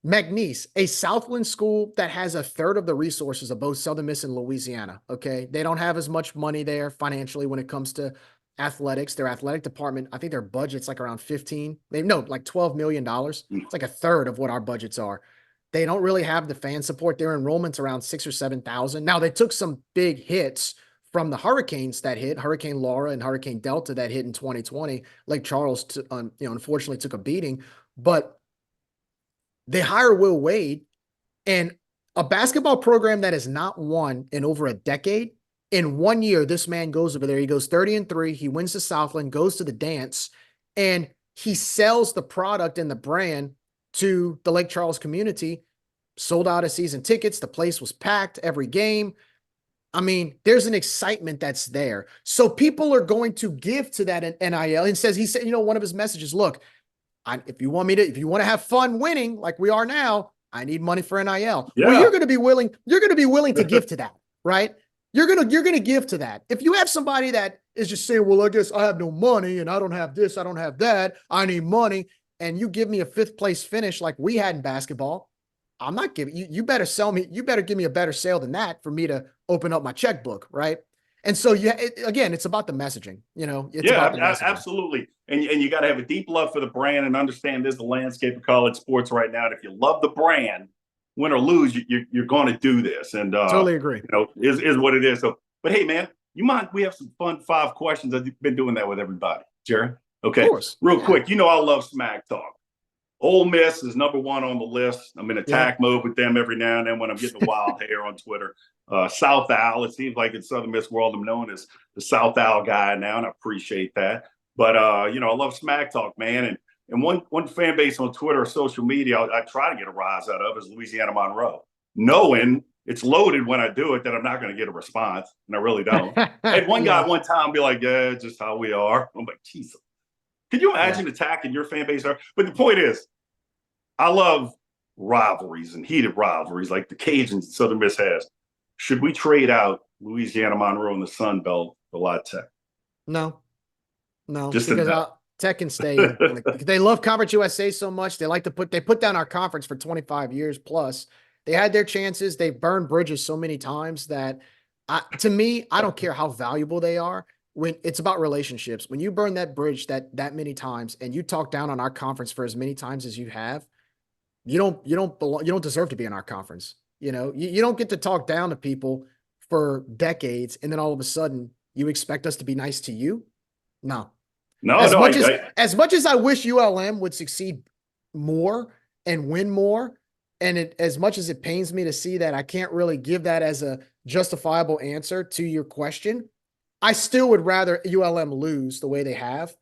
McNeese, a Southland school that has a third of the resources of both Southern Miss and Louisiana, okay? They don't have as much money there financially when it comes to athletics. Their athletic department, I think their budget's like around like $12 million. It's like a third of what our budgets are. They don't really have the fan support. Their enrollment's around 6,000 or 7,000. Now, they took some big hits from the hurricanes that hit, Hurricane Laura and Hurricane Delta that hit in 2020. Lake Charles, unfortunately took a beating. But they hire Will Wade, and a basketball program that has not won in over a decade. In 1 year, this man goes over there. He goes 30-3. He wins the Southland, goes to the dance, and he sells the product and the brand to the Lake Charles community. Sold out of season tickets. The place was packed every game. I mean, there's an excitement that's there. So people are going to give to that NIL. And he said, one of his messages, look, if you want to have fun winning like we are now, I need money for NIL. Yeah. Well, you're going to be willing to give to that, right? You're going to give to that. If you have somebody that is just saying, well, I guess I have no money and I don't have this, I don't have that, I need money, and you give me a 5th place finish like we had in basketball, I'm not giving you. You better sell me. You better give me a better sale than that for me to open up my checkbook, right? And so, again, it's about the messaging. It's about the messaging. Absolutely. And you got to have a deep love for the brand and understand there's the landscape of college sports right now. And if you love the brand, win or lose, you're going to do this. And totally agree. Is what it is. So, but hey, man, you mind? We have some fun 5 questions. I've been doing that with everybody, Gerry. Okay, of course. Real quick. I love smack talk. Ole Miss is number 1 on the list. I'm in attack mode with them every now and then when I'm getting a wild hair on Twitter. South Owl, it seems like in Southern Miss world, I'm known as the South Owl guy now, and I appreciate that. But I love smack talk, man. And one fan base on Twitter or social media I try to get a rise out of is Louisiana Monroe, knowing it's loaded when I do it that I'm not going to get a response, and I really don't. I had one guy one time be like, "Yeah, just how we are." I'm like, Jesus. Could you imagine attacking your fan base? But the point is, I love rivalries and heated rivalries like the Cajuns and Southern Miss has. Should we trade out Louisiana Monroe and the Sun Belt for La Tech? No, Just because Tech can stay in. They love Conference USA so much. They put down our conference for 25 years plus. They had their chances. They've burned bridges so many times that to me, I don't care how valuable they are. When it's about relationships, when you burn that bridge that many times and you talk down on our conference for as many times as you have, you don't deserve to be in our conference. You don't get to talk down to people for decades and then all of a sudden you expect us to be nice to you. No. No, As much as I wish ULM would succeed more and win more, and as much as it pains me to see that, I can't really give that as a justifiable answer to your question. I still would rather ULM lose the way they have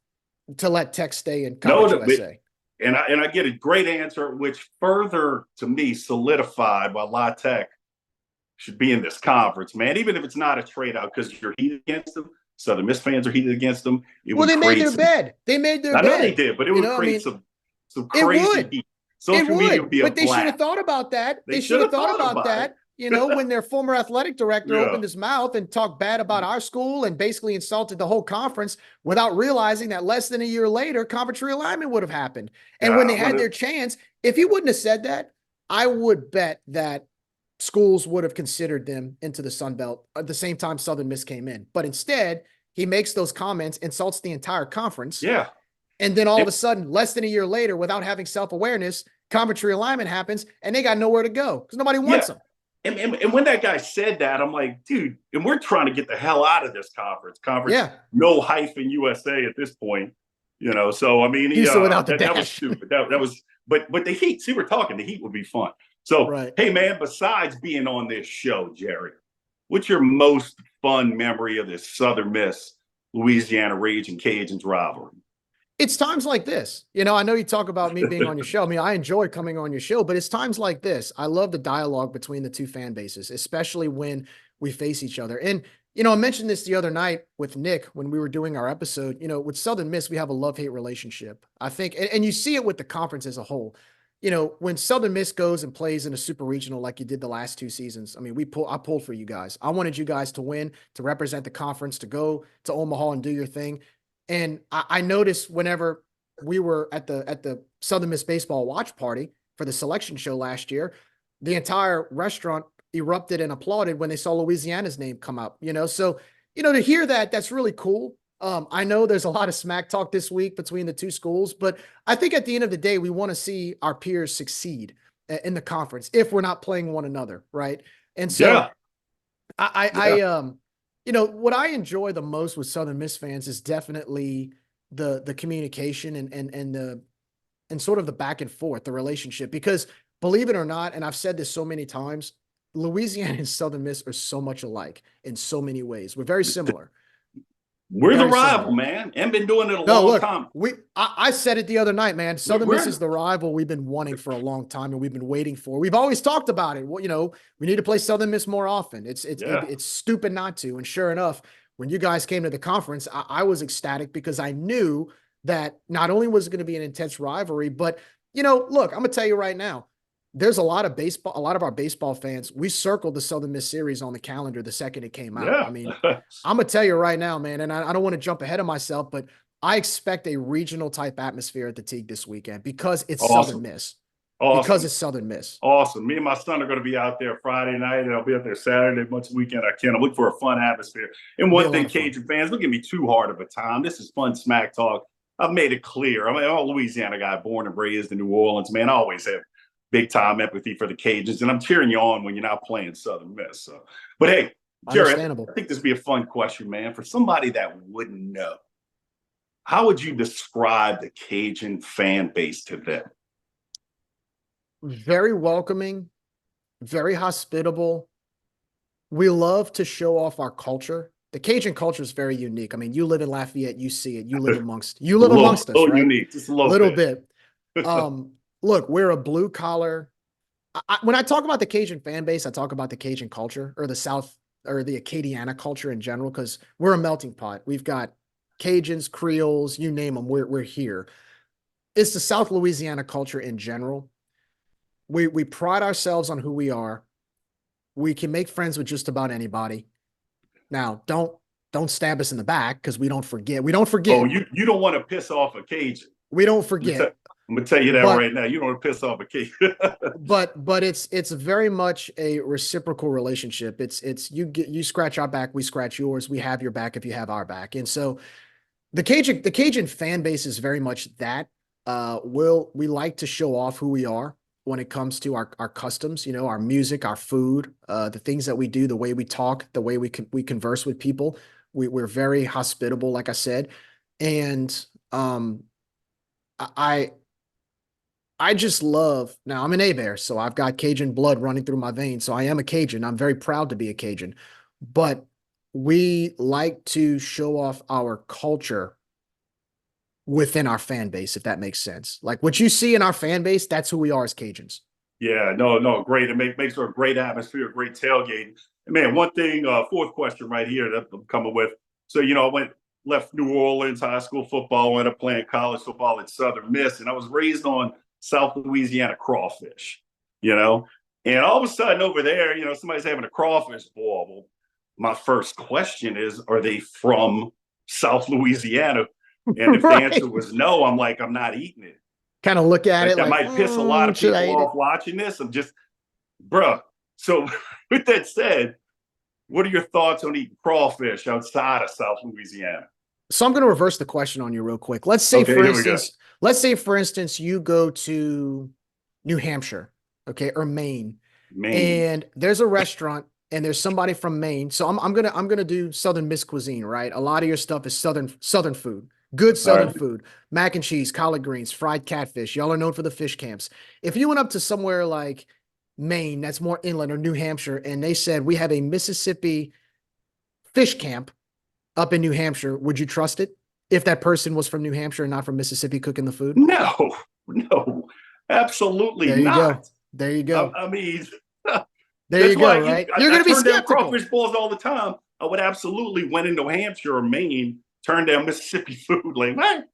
to let Tech stay in Conference USA. And I get a great answer, which further to me solidified why La Tech should be in this conference, man. Even if it's not a trade out because you're heated against them. Southern Miss fans are heated against them. They made their bed. They made their bed. I know they did, but it would create some crazy heat. Social media would be but they should have thought about that. They should have thought about that. When their former athletic director opened his mouth and talked bad about our school and basically insulted the whole conference without realizing that less than a year later, conference realignment would have happened. And when they had their chance, if he wouldn't have said that, I would bet that schools would have considered them into the Sun Belt at the same time Southern Miss came in. But instead, he makes those comments, insults the entire conference. Yeah. And then all of a sudden, less than a year later, without having self-awareness, conference realignment happens and they got nowhere to go because nobody wants them. And when that guy said that, I'm like, dude, and we're trying to get the hell out of this conference. No hyphen USA at this point, So I mean, that was stupid. That was, but the Heat. See, we're talking. The Heat would be fun. So, Hey, man, besides being on this show, Gerry, what's your most fun memory of this Southern Miss Louisiana Ragin' Cajuns rivalry? It's times like this. I know you talk about me being on your show. I mean, I enjoy coming on your show, but it's times like this. I love the dialogue between the two fan bases, especially when we face each other. And, I mentioned this the other night with Nick when we were doing our episode. With Southern Miss, we have a love-hate relationship. I think, and you see it with the conference as a whole. When Southern Miss goes and plays in a super regional like you did the last 2 seasons, I mean, I pulled for you guys. I wanted you guys to win, to represent the conference, to go to Omaha and do your thing. And I noticed whenever we were at the Southern Miss baseball watch party for the selection show last year, the entire restaurant erupted and applauded when they saw Louisiana's name come up, So, to hear that, that's really cool. I know there's a lot of smack talk this week between the two schools, but I think at the end of the day, we want to see our peers succeed in the conference if we're not playing one another, right? And so what I enjoy the most with Southern Miss fans is definitely the communication and sort of the back and forth, the relationship, because believe it or not, and I've said this so many times, Louisiana and Southern Miss are so much alike in so many ways. We're very similar. We're the rival, man, and been doing it a long time. I said it the other night, man. Southern Miss is the rival we've been wanting for a long time, and we've been waiting for. We've always talked about it. Well, we need to play Southern Miss more often. It's stupid not to. And sure enough, when you guys came to the conference, I was ecstatic because I knew that not only was it going to be an intense rivalry, but look, I'm gonna tell you right now. There's a lot of our baseball fans. We circled the Southern Miss series on the calendar the second it came out. Yeah. I mean, I'm going to tell you right now, man, and I don't want to jump ahead of myself, but I expect a regional type atmosphere at the Teague this weekend because it's Southern Miss. Awesome. Because it's Southern Miss. Awesome. Me and my son are going to be out there Friday night, and I'll be out there Saturday, much weekend I can. I'm looking for a fun atmosphere. And one thing, Cajun fans, don't give me too hard of a time. This is fun smack talk. I've made it clear. I'm a Louisiana guy, born and raised in New Orleans, man. I always have big time empathy for the Cajuns, and I'm cheering you on when you're not playing Southern Miss. So, but hey, Gerry, I think this would be a fun question, man. For somebody that wouldn't know, how would you describe the Cajun fan base to them? Very welcoming, very hospitable. We love to show off our culture. the Cajun culture is very unique. I mean, you live in Lafayette, you see it. You live amongst us, little right? unique, just a A little little bit. bit. Look, we're a blue collar. When I talk about the Cajun fan base, I talk about the Cajun culture or the South or the Acadiana culture in general, because we're a melting pot. We've got Cajuns, Creoles, you name them. We're here. It's the South Louisiana culture in general. We pride ourselves on who we are. We can make friends with just about anybody. Now, don't stab us in the back, because we don't forget. We don't Oh, forget. you don't want to piss off a Cajun. We don't forget. I'm gonna tell you that But right now. You don't want to piss off a Cajun. but it's very much a reciprocal relationship. It's you scratch our back, we scratch yours. We have your back if you have our back. And so the Cajun fan base is very much that. We like to show off who we are when it comes to our customs, you know, our music, our food, the things that we do, the way we talk, the way we converse with people. We're very hospitable, like I said. And I I just love, now I'm an A-Bear, so I've got Cajun blood running through my veins. So I am a Cajun. I'm very proud to be a Cajun. But we like to show off our culture within our fan base, if that makes sense. Like what you see in our fan base, that's who we are as Cajuns. Yeah, no, great. It makes for a great atmosphere, a great tailgate. And man, one thing, fourth question right here that I'm coming with. So, I left New Orleans high school football, ended up playing college football at Southern Miss, and I was raised on South Louisiana crawfish, you know? And all of a sudden over there, somebody's having a crawfish boil. Well, my first question is, are they from South Louisiana? And if the Right. answer was no, I'm like, I'm not eating it. Kind of look at it That like, might piss a lot of should people I eat it? off watching this. I'm just, bruh. So with that said, what are your thoughts on eating crawfish outside of South Louisiana? So I'm going to reverse the question on you real quick. Let's say, Okay, for here we go. instance, you go to New Hampshire, okay, or Maine, Maine. and there's a restaurant and there's somebody from Maine. So I'm gonna do Southern Miss cuisine, right? A lot of your stuff is Southern food, good All Southern right. food, mac and cheese, collard greens, fried catfish. Y'all are known for the fish camps. If you went up to somewhere like Maine, that's more inland, or New Hampshire, and they said we have a Mississippi fish camp up in New Hampshire, would you trust it if that person was from New Hampshire and not from Mississippi cooking the food? No, absolutely There you not. go. There you go. I mean, There that's you why go, right? I You're going to be turn down skeptical. crawfish balls all the time. I would absolutely, when in New Hampshire or Maine, turn down Mississippi food. Like, what?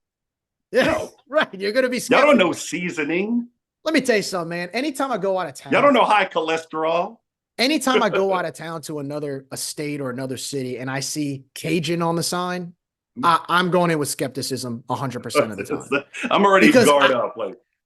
Yeah, No. right. You're going to be Y'all skeptical. don't know seasoning. Let me tell you something, man. Anytime I go out of Y'all town, don't know high cholesterol. anytime I go out of town to a state or another city and I see Cajun on the sign, I'm going in with skepticism 100% of the time. I'm already Because guard up.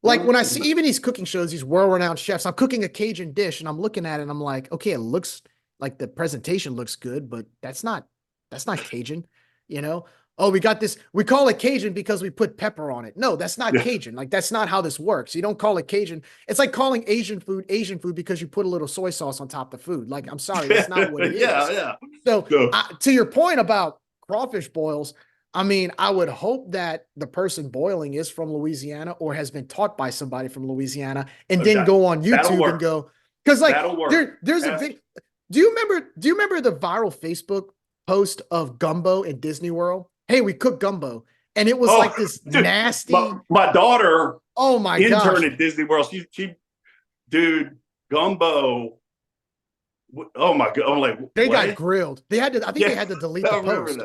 Like when I see even these cooking shows, these world-renowned chefs, I'm cooking a Cajun dish and I'm looking at it and I'm like, okay, it looks like the presentation looks good, but that's not Cajun, you know? Oh, we got this. We call it Cajun because we put pepper on it. No, that's not Cajun. Like that's not how this works. You don't call it Cajun. It's like calling Asian food because you put a little soy sauce on top of the food. Like, I'm sorry, that's not what it is. Yeah. So to your point about crawfish boils, I mean, I would hope that the person boiling is from Louisiana or has been taught by somebody from Louisiana and then go on YouTube and go, because like there's a big, do you remember the viral Facebook post of gumbo in Disney World? Hey, we cook gumbo. And it was like this nasty. My daughter, oh my intern gosh, at Disney World. She dude, gumbo. Oh my god! I'm like, they what? got grilled. They had to. I think they had to delete the post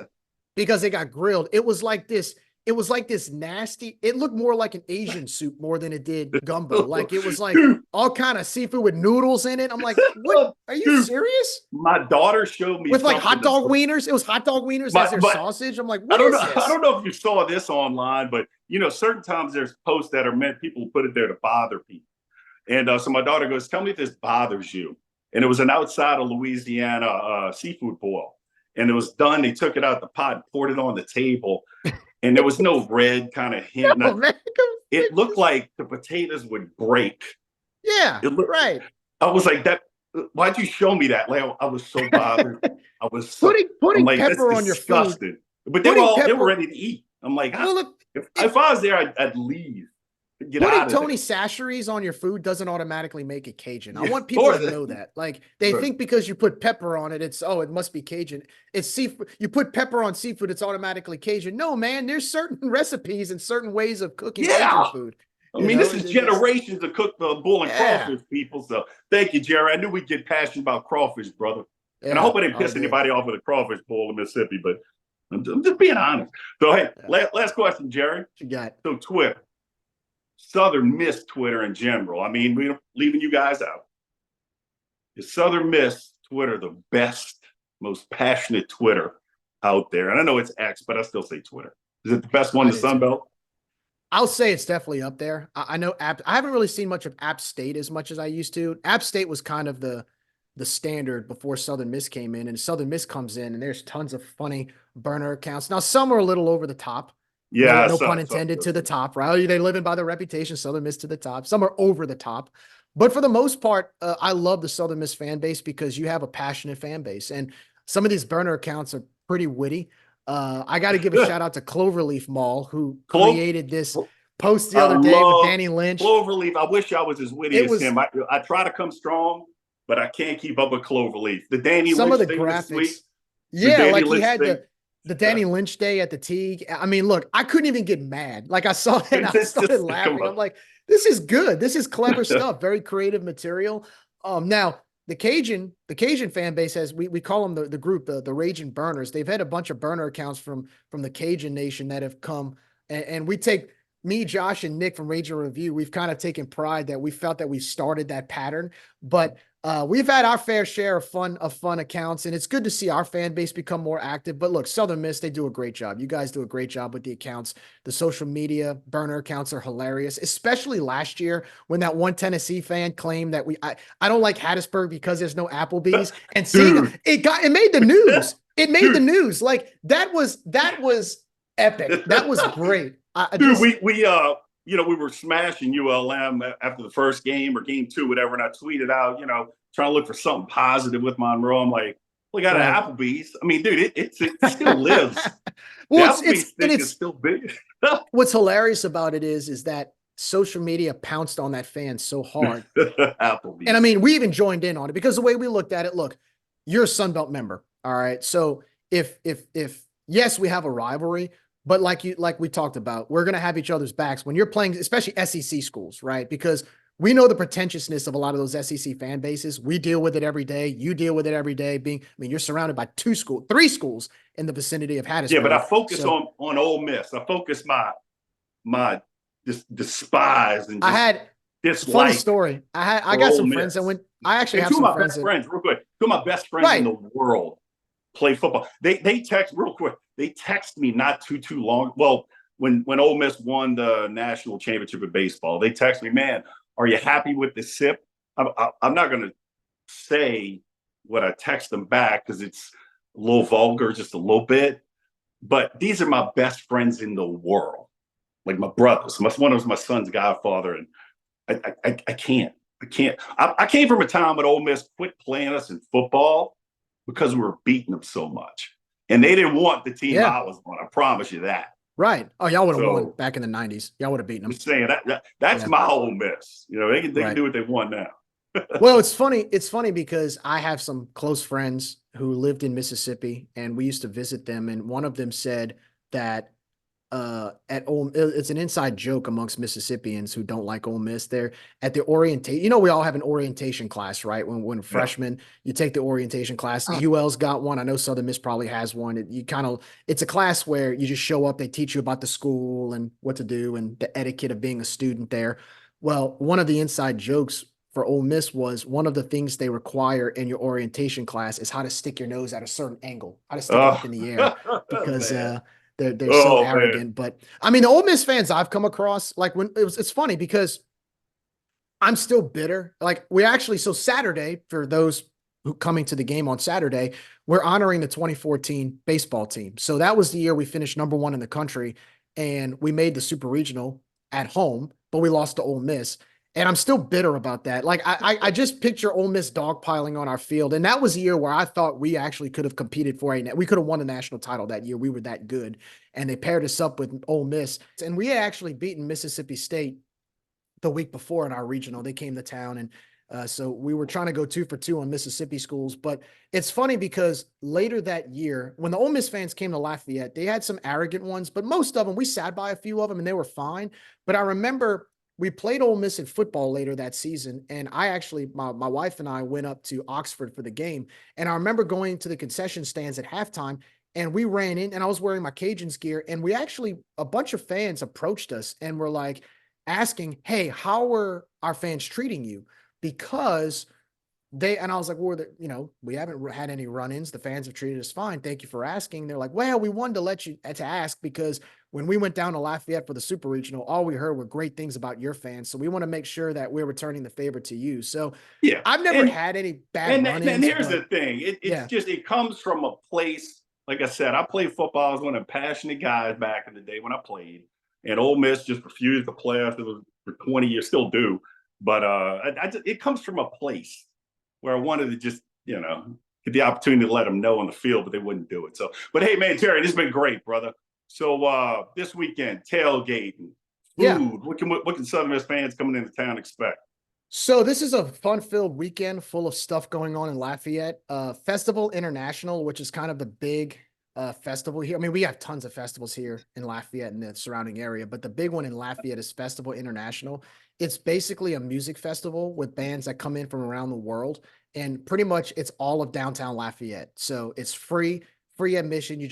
because they got grilled. It was like this. It was like this nasty. It looked more like an Asian soup more than it did gumbo. Like it was like all kind of seafood with noodles in it. I'm like, what? Are you serious? My daughter showed me with like hot dog wieners. It was hot dog wieners as their sausage. I'm like, what is this? I don't know if you saw this online, but certain times there's posts that are meant people put it there to bother people. And so my daughter goes, "Tell me if this bothers you." And it was an outside of Louisiana seafood boil. And it was done. They took it out the pot, poured it on the table, and there was no red kind of hint. No, man. It looked like the potatoes would break. Yeah, right. I was like, "That. Why'd you show me that?" Like, I was so bothered. I was putting like, pepper on your food. But they were ready to eat. I'm like, if I was there, I'd leave. Get Putting out of Tony there. Chachere's on your food doesn't automatically make it Cajun. I Yeah, want people or to know that. Like they Right. think because you put pepper on it, it must be Cajun. It's seafood. You put pepper on seafood, it's automatically Cajun. No, man, there's certain recipes and certain ways of cooking Cajun Yeah. food. I mean, this is It's generations of cooked bull and yeah, crawfish people. So thank you, Jerry. I knew we'd get passionate about crawfish, brother. And I yeah, hope I didn't all piss good. anybody off with a crawfish bowl in Mississippi, but I'm just being honest. So, hey, Yeah. last question, Jerry. What you got? So, Twitter, Southern Miss Twitter in general. I mean, we're leaving you guys out. Is Southern Miss Twitter the best, most passionate Twitter out there? And I know it's X, but I still say Twitter. Is it the best one I in the do Sun too. Belt? I'll say it's definitely up there. I know I haven't really seen much of App State as much as I used to. App State was kind of the standard before Southern Miss came in, and Southern Miss comes in, and there's tons of funny burner accounts. Now some are a little over the top. No, Yeah, no pun intended, to the top, right? They live in by their reputation. Southern Miss to the top. Some are over the top, but for the most part, I love the Southern Miss fan base because you have a passionate fan base, and some of these burner accounts are pretty witty. I got to give a shout out to Cloverleaf Mall, who created this post the I other day with love Danny Lynch. Cloverleaf. I wish I was as witty It as was him. I try to come strong, but I can't keep up with Cloverleaf. The Danny some Lynch of the thing was sweet. graphics. The Yeah, Danny like he Lynch had thing. the Danny Lynch day at the Teague. I mean, look, I couldn't even get mad. Like I saw it and I It's started just, laughing. I'm like, this is good. This is clever stuff. Very creative material. Now the Cajun fan base has we call them the group, the Ragin Burners. They've had a bunch of burner accounts from the Cajun Nation that have come, and we take me, Josh, and Nick from Ragin Review. We've kind of taken pride that we felt that we started that pattern, but we've had our fair share of fun accounts, and it's good to see our fan base become more active. But look, Southern Miss, they do a great job. You guys do a great job with the accounts. The social media burner accounts are hilarious, especially last year when that one Tennessee fan claimed that I don't like Hattiesburg because there's no Applebee's, and seeing it made the news. It made the news. Like that was epic. That was great. We were smashing ULM after the first game or game two, whatever. And I tweeted out, trying to look for something positive with Monroe. I'm like, we got an Applebee's. I mean, dude, it still lives. Well, the Applebee's thing is still big. What's hilarious about it is that social media pounced on that fan so hard. Applebee's. And I mean, we even joined in on it because the way we looked at it, look, you're a Sunbelt member. All right. So if yes, we have a rivalry, but like we talked about, we're going to have each other's backs when you're playing, especially SEC schools, right? Because we know the pretentiousness of a lot of those SEC fan bases. We deal with it every day. You deal with it every day. You're surrounded by three schools in the vicinity of Hattiesburg. Yeah, but I focus on Ole Miss. I focus my despise and I had dislike. Funny story. I got some friends that went. I actually have some friends. Real quick. Two of my best friends in the world play football. They text real quick. They text me not too long. Well, when Ole Miss won the national championship of baseball, they text me, man, are you happy with the SIP? I'm not going to say what I text them back because it's a little vulgar, just a little bit. But these are my best friends in the world, like my brothers. One of them was my son's godfather, and I can't. I came from a time when Ole Miss quit playing us in football because we were beating them so much. And they didn't want the team I was on. I promise you that. Right. Oh, y'all would have won back in the 90s. Y'all would have beaten them. I'm saying that's my Ole Miss. They can do what they want now. Well, it's funny. It's funny because I have some close friends who lived in Mississippi, and we used to visit them. And one of them said that it's an inside joke amongst Mississippians who don't like Ole Miss. There at the orientation, we all have an orientation class, right? When freshmen, you take the orientation class. UL's got one. I know Southern Miss probably has one. It's a class where you just show up. They teach you about the school and what to do and the etiquette of being a student there. Well, one of the inside jokes for Ole Miss was one of the things they require in your orientation class is how to stick your nose at a certain angle, how to stick it up in the air because they're so arrogant. Man. But I mean, the Ole Miss fans I've come across, like it's funny because I'm still bitter. Like so Saturday, for those who coming to the game on Saturday, we're honoring the 2014 baseball team. So that was the year we finished number 1 in the country, and we made the Super Regional at home, but we lost to Ole Miss. And I'm still bitter about that. Like I just picture Ole Miss dogpiling on our field. And that was a year where I thought we actually could have competed we could have won a national title that year. We were that good. And they paired us up with Ole Miss. And we had actually beaten Mississippi State the week before in our regional. They came to town, and so we were trying to go 2 for 2 on Mississippi schools. But it's funny because later that year, when the Ole Miss fans came to Lafayette, they had some arrogant ones, but most of them, we sat by a few of them and they were fine. But I remember we played Ole Miss in football later that season. And I actually, my wife and I went up to Oxford for the game. And I remember going to the concession stands at halftime, and we ran in, and I was wearing my Cajuns gear. And we actually, a bunch of fans approached us and were like asking, hey, how are our fans treating you? Because and I was like, well, we haven't had any run-ins. The fans have treated us fine. Thank you for asking. They're like, well, we wanted to let you to ask because when we went down to Lafayette for the Super Regional, all we heard were great things about your fans. So we want to make sure that we're returning the favor to you. So Yeah, I've never had any bad run-ins. And here's the thing. It comes from a place, like I said, I played football. I was one of the passionate guys back in the day when I played. And Ole Miss just refused to play us. It was for 20 years, still do. But it comes from a place where I wanted to just, get the opportunity to let them know on the field, but they wouldn't do it. So, but hey, man, Gerry, this has been great, brother. So this weekend, tailgating, food. Yeah. What can Southern Miss fans coming into town expect? So this is a fun-filled weekend full of stuff going on in Lafayette. Festival International, which is kind of the big festival here. I mean, we have tons of festivals here in Lafayette and the surrounding area, but the big one in Lafayette is Festival International. It's basically a music festival with bands that come in from around the world, and pretty much it's all of downtown Lafayette. So it's free admission.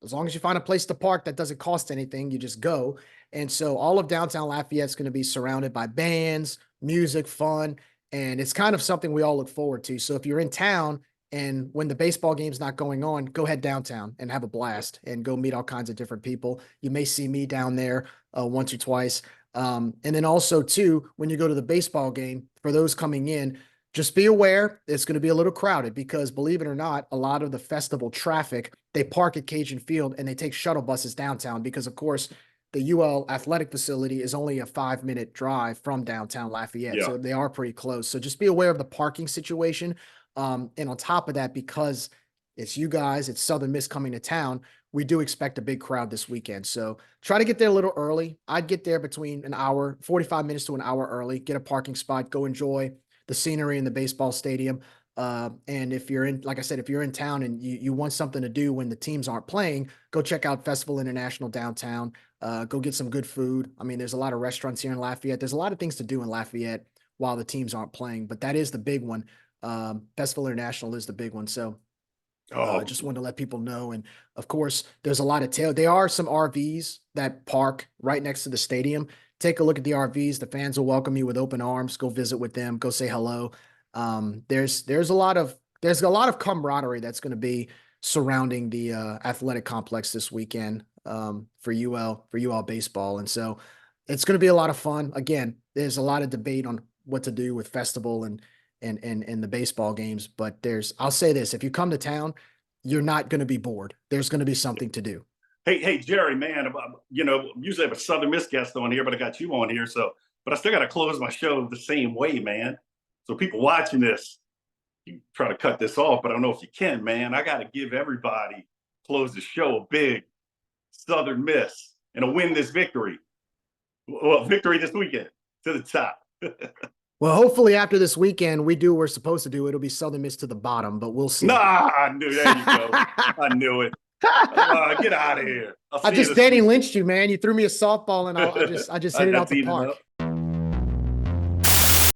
As long as you find a place to park that doesn't cost anything, you just go. And so all of downtown Lafayette is going to be surrounded by bands, music, fun, and it's kind of something we all look forward to. So if you're in town and when the baseball game's not going on, go head downtown and have a blast and go meet all kinds of different people. You may see me down there once or twice. And then also too, when you go to the baseball game, for those coming in, just be aware it's going to be a little crowded because, believe it or not, a lot of the festival traffic, they park at Cajun Field and they take shuttle buses downtown because, of course, the UL athletic facility is only a 5-minute drive from downtown Lafayette. Yeah. So they are pretty close. So just be aware of the parking situation. And on top of that, because it's you guys, it's Southern Miss coming to town, we do expect a big crowd this weekend. So try to get there a little early. I'd get there between an hour, 45 minutes to an hour early, get a parking spot, go enjoy the scenery in the baseball stadium. And if you're in, like I said, if you're in town and you want something to do when the teams aren't playing, go check out Festival International downtown. Go get some good food. I mean, there's a lot of restaurants here in Lafayette. There's a lot of things to do in Lafayette while the teams aren't playing, but that is the big one. Festival International is the big one. So I just wanted to let people know. And of course, there's a lot of there are some RVs that park right next to the stadium. Take a look at the RVs. The fans will welcome you with open arms. Go visit with them. Go say hello. There's a lot of camaraderie that's going to be surrounding the athletic complex this weekend for UL baseball. And so it's going to be a lot of fun. Again, there's a lot of debate on what to do with festival and the baseball games, but I'll say this, if you come to town, you're not going to be bored. There's going to be something to do. Hey, Gerry, man, usually I have a Southern Miss guest on here, but I got you on here. So, but I still got to close my show the same way, man. So people watching this, you try to cut this off, but I don't know if you can, man. I got to give everybody close the show a big Southern Miss and a win this victory. Well, victory this weekend to the top. Well, hopefully after this weekend, we do what we're supposed to do. It'll be Southern Miss to the bottom, but we'll see. Nah, I knew. There you go. I knew it. Get out of here. I just Danny lynched you, man. You threw me a softball and I just hit it out the park.